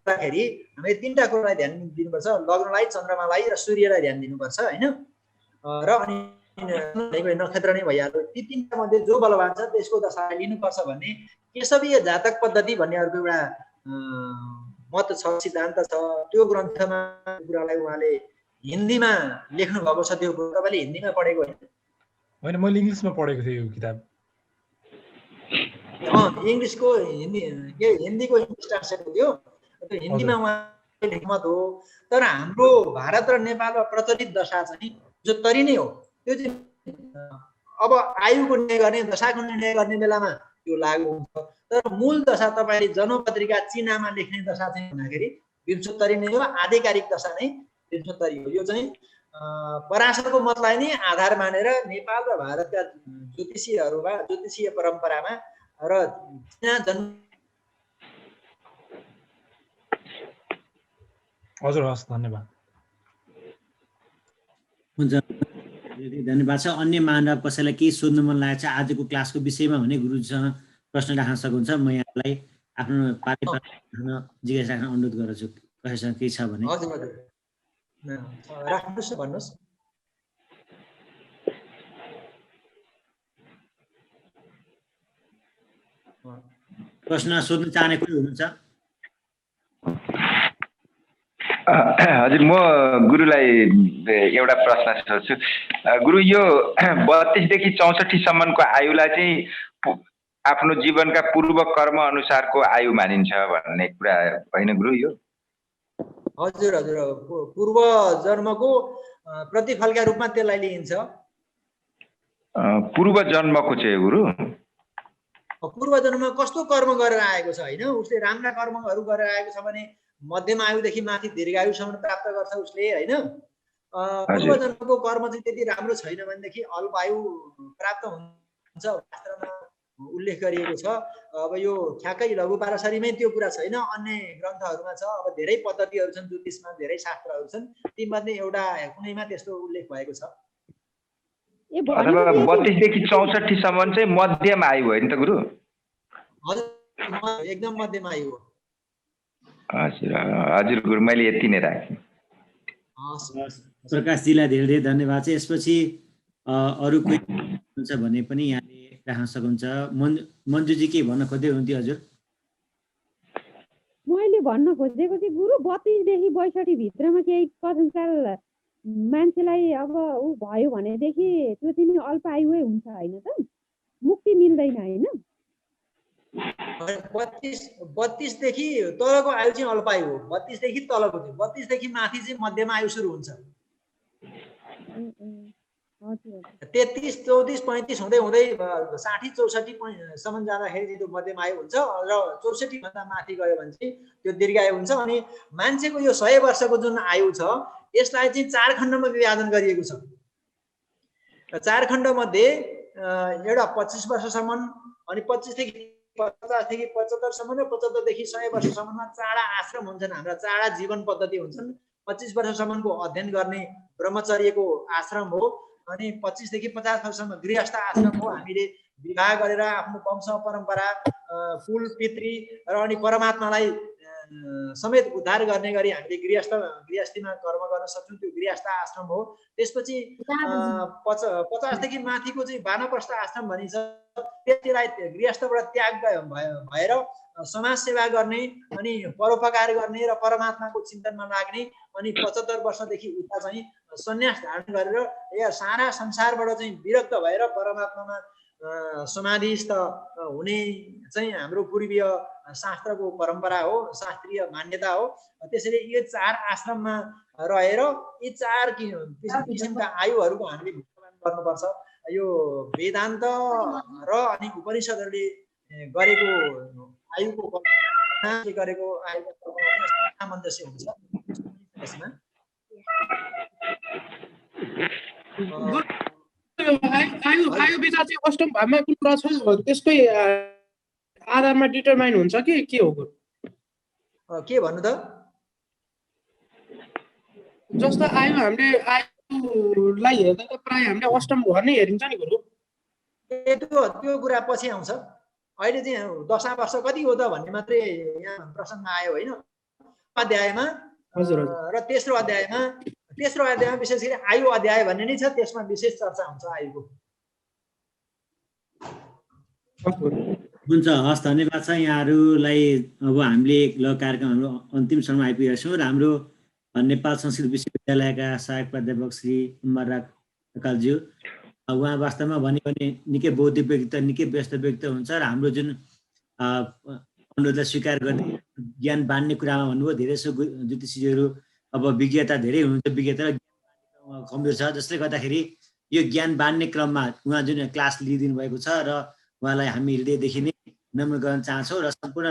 खेरि हामीले तीनटा कुरालाई ध्यान दिनुपर्छ, लग्नलाई, चन्द्रमालाई र सूर्यलाई ध्यान दिनुपर्छ हैन। र अनि नक्षत्र नै भइहाल्यो। ती तीनटा मध्ये जो बलवान छ त्यसको दशा लिनुपर्छ भन्ने केशवीय जातक पद्धति भन्ने अर्को एउटा मत छ, सिद्धान्त छ। त्यो ग्रन्थमा कुरालाई उहाँले हिन्दीमा लेख्नु भएको छ। त्यो तपाईले हिन्दीमा पढेको होइन? मैले इङ्ग्लिसमा पढेको थिएँ यो किताब। इङ्ग्लिसको हिन्दीको इङ्ग्लिस ट्रान्सलेट हो त्यो हिन्दीमा उहाँले लेख्मत हो। तर हाम्रो भारत र नेपालमा प्रचलित दशा चाहिँ जो तरी नै हो त्यो चाहिँ अब आयुको निर्णय गर्ने, दशाको निर्णय गर्ने बेलामा त्यो लागू हुन्छ। तर मूल दशा तपाईँले जन्मपत्रिका चिनामा लेख्ने दशा चाहिँ हुँदाखेरि विंशोत्तरी नै हो, आधिकारिक दशा नै विंशोत्तरी हो। यो चाहिँ पराशरको मतलाई नै आधार मानेर नेपाल र भारतका ज्योतिषीय परम्परामा र चिना जन्म। हजुर, हस्, धन्यवाद। हुन्छ, धन्यवाद छ। अन्य मानव कसैलाई केही सोध्नु मन लागेको छ आजको क्लासको विषयमा भने गुरुजीसँग प्रश्न राख्न सक्नुहुन्छ। म यहाँलाई आफ्नो पाले जिज्ञासा राख्न अनुरोध गर्छु। कसैसँग केही छ भने? हजुर हजुर, राख्नुहोस् न, भन्नुहोस्। प्रश्न सोध्न चाहने कोही हुनुहुन्छ? हजुर, म गुरुलाई एउटा प्रश्न सोध्छु। गुरु, यो 32 देखि 64 सम्मको आयुलाई चाहिँ आफ्नो जीवनका पूर्व कर्म अनुसारको आयु मानिन्छ भन्ने कुरा होइन गुरु? यो हजुर हजुर, पूर्व जन्मको प्रतिफलका रूपमा त्यसलाई लिइन्छ। पूर्व जन्मको चाहिँ गुरु? पूर्व जन्ममा कस्तो कर्म गरेर आएको छ होइन, उसले राम्रा कर्महरू गरेर आएको छ भने मध्यम आयुदेखि माथि दीर्घायुसम्म प्राप्त गर्छ उसले होइन। पूर्व जन्मको कर्म चाहिँ त्यति राम्रो छैन भनेदेखि अल्प आयु प्राप्त हुन्छ शास्त्रमा उल्लेख गरिएको छ। अब यो ठ्याक्कै लघु पारसरीमै त्यो कुरा छैन, अन्य ग्रन्थहरूमा छ। अब धेरै पद्धतिहरू छन्, ज्योतिषमा धेरै शास्त्रहरू छन्, तीमध्ये एउटा कुनैमा त्यस्तो उल्लेख भएको छ। 32 देखि 64 सम्म चाहिँ मध्यम आयु होइन त गुरु? हजुर, एकदम मध्यम आयु हो। हजुर हजुर गुरु, मैले यति नै राखेँ। प्रकाशजीलाई धेरै धेरै धन्यवाद छ। यसपछि अरू कोही हुन्छ भने पनि यहाँले राख्न सक्नुहुन्छ। मन्जुजी के भन्न खोज्दै हुनुहुन्थ्यो? हजुर, मैले भन्न खोजेको चाहिँ गुरु 32 देखि 62 भित्रमा केही कथनकाल मान्छेलाई अब ऊ भयो भनेदेखि त्यो चाहिँ अल्प आयुै हुन्छ होइन त? मुक्ति मिल्दैन होइन? 32 देखि तलको आयु चाहिँ अल्प आयु हो। 32 देखि तलको चाहिँ, 32 देखि माथि चाहिँ मध्यम आयु सुरु हुन्छ। 33, 34, 35 हुँदै हुँदै 60, 64 सम्म जाँदाखेरि चाहिँ त्यो मध्यम आयु हुन्छ र 64 भन्दा माथि गयो भने चाहिँ त्यो दीर्घायु हुन्छ। अनि मान्छेको यो 100 वर्षको जुन आयु छ यसलाई चाहिँ 4 खण्डमा विभाजन गरिएको छ। 4 खण्ड मध्ये एउटा 25 वर्षसम्म, अनि 25 देखि 50 देखि 75 सम्म र 75 देखि 100 वर्षसम्ममा चाडा आश्रम हुन्छन्, हाम्रा चाडा जीवन पद्धति हुन्छन्। 25 वर्षसम्मको अध्ययन गर्ने ब्रह्मचर्यको आश्रम हो। अनि 25 देखि 50 वर्षसम्म गृहस्थ आश्रम हो। हामीले विवाह गरेर आफ्नो वंश परम्परा, कुल पितृ र अनि परमात्मालाई समेत उद्धार गर्ने गरी हामीले गृहस्थीमा कर्म गर्न सक्छौँ, त्यो गृहस्थ आश्रम हो। त्यसपछि 50 देखि माथिको चाहिँ वानप्रस्थ आश्रम भनिन्छ। त्यसलाई गृहस्थबाट त्याग भएर समाज सेवा गर्ने अनि परोपकार गर्ने र परमात्माको चिन्तनमा लाग्ने। अनि 75 वर्षदेखि उता चाहिँ सन्यास धारण गरेर या सारा संसारबाट चाहिँ विरक्त भएर परमात्मामा समाधिस्थ हुने चाहिँ हाम्रो पूर्वीय शास्त्रको परम्परा हो, शास्त्रीय मान्यता हो। त्यसैले यो 4 आश्रममा रहेर यी 4 किसिमका आयुहरूको हामीले गर्नुपर्छ। यो वेदान्त र अनि उपनिषदहरूले गरेको आयुको कल्पना गरेको आयुको कल्पना सामञ्जस्य हुन्छ यसमा। आयु विचार चाहिँ अष्टम भावमा कुन ग्रह छ त्यसकै आधारमा डिटरमाइन हुन्छ कि के हो गुरु? के भन्नु त? जस्तो हामीले आयुलाई हेर्दा त प्राय हामीले अष्टम घर नै हेरिन्छ नि गुरु। त्यो कुरा पछि आउँछ। अहिले चाहिँ दशा वर्ष कति हो त भन्ने मात्रै यहाँ प्रसङ्ग आयो होइन। अध्यायमा र तेस्रो अध्यायमा विशेष गरी आयु अध्याय भन्ने नै छ, त्यसमा विशेष चर्चा हुन्छ आयुको। हुन्छ, हस्, धन्यवाद छ यहाँहरूलाई। अब हामीले कार्यक्रम हाम्रो अन्तिम समयमा आइपुगेका छौँ र हाम्रो नेपाल संस्कृत विश्वविद्यालयका सहायक प्राध्यापक श्री उमर ढकालज्यू, उहाँ वास्तवमा भन्यो भने निकै बौद्धिक व्यक्ति, निकै व्यस्त व्यक्ति हुन्छ र हाम्रो जुन अनुरोधलाई स्वीकार गर्ने ज्ञान बाँड्ने कुरामा भन्नुभयो। धेरै जसो ज्योतिषीहरू अब विज्ञता धेरै हुनुहुन्छ, विज्ञता र कमजोर छ, जसले गर्दाखेरि यो ज्ञान बाँड्ने क्रममा उहाँ जुन क्लास लिइदिनु भएको छ र उहाँलाई हामी हृदयदेखि नै नम्र गर्न चाहन्छौँ र सम्पूर्ण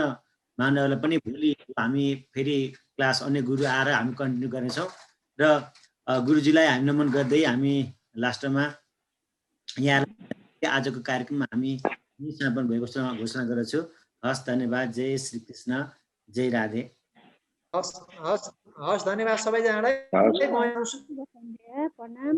मानवहरूलाई पनि भोलि हामी फेरि क्लास अन्य गुरु आएर हामी कन्टिन्यू गर्नेछौँ र गुरुजीलाई हामी नमन गर्दै हामी लास्टमा यहाँलाई आजको कार्यक्रममा हामी समापन भएको घोषणा गर्दछु। हस्, धन्यवाद। जय श्री कृष्ण, जय राधे। हस्, धन्यवाद सबैजनालाई। प्रणाम।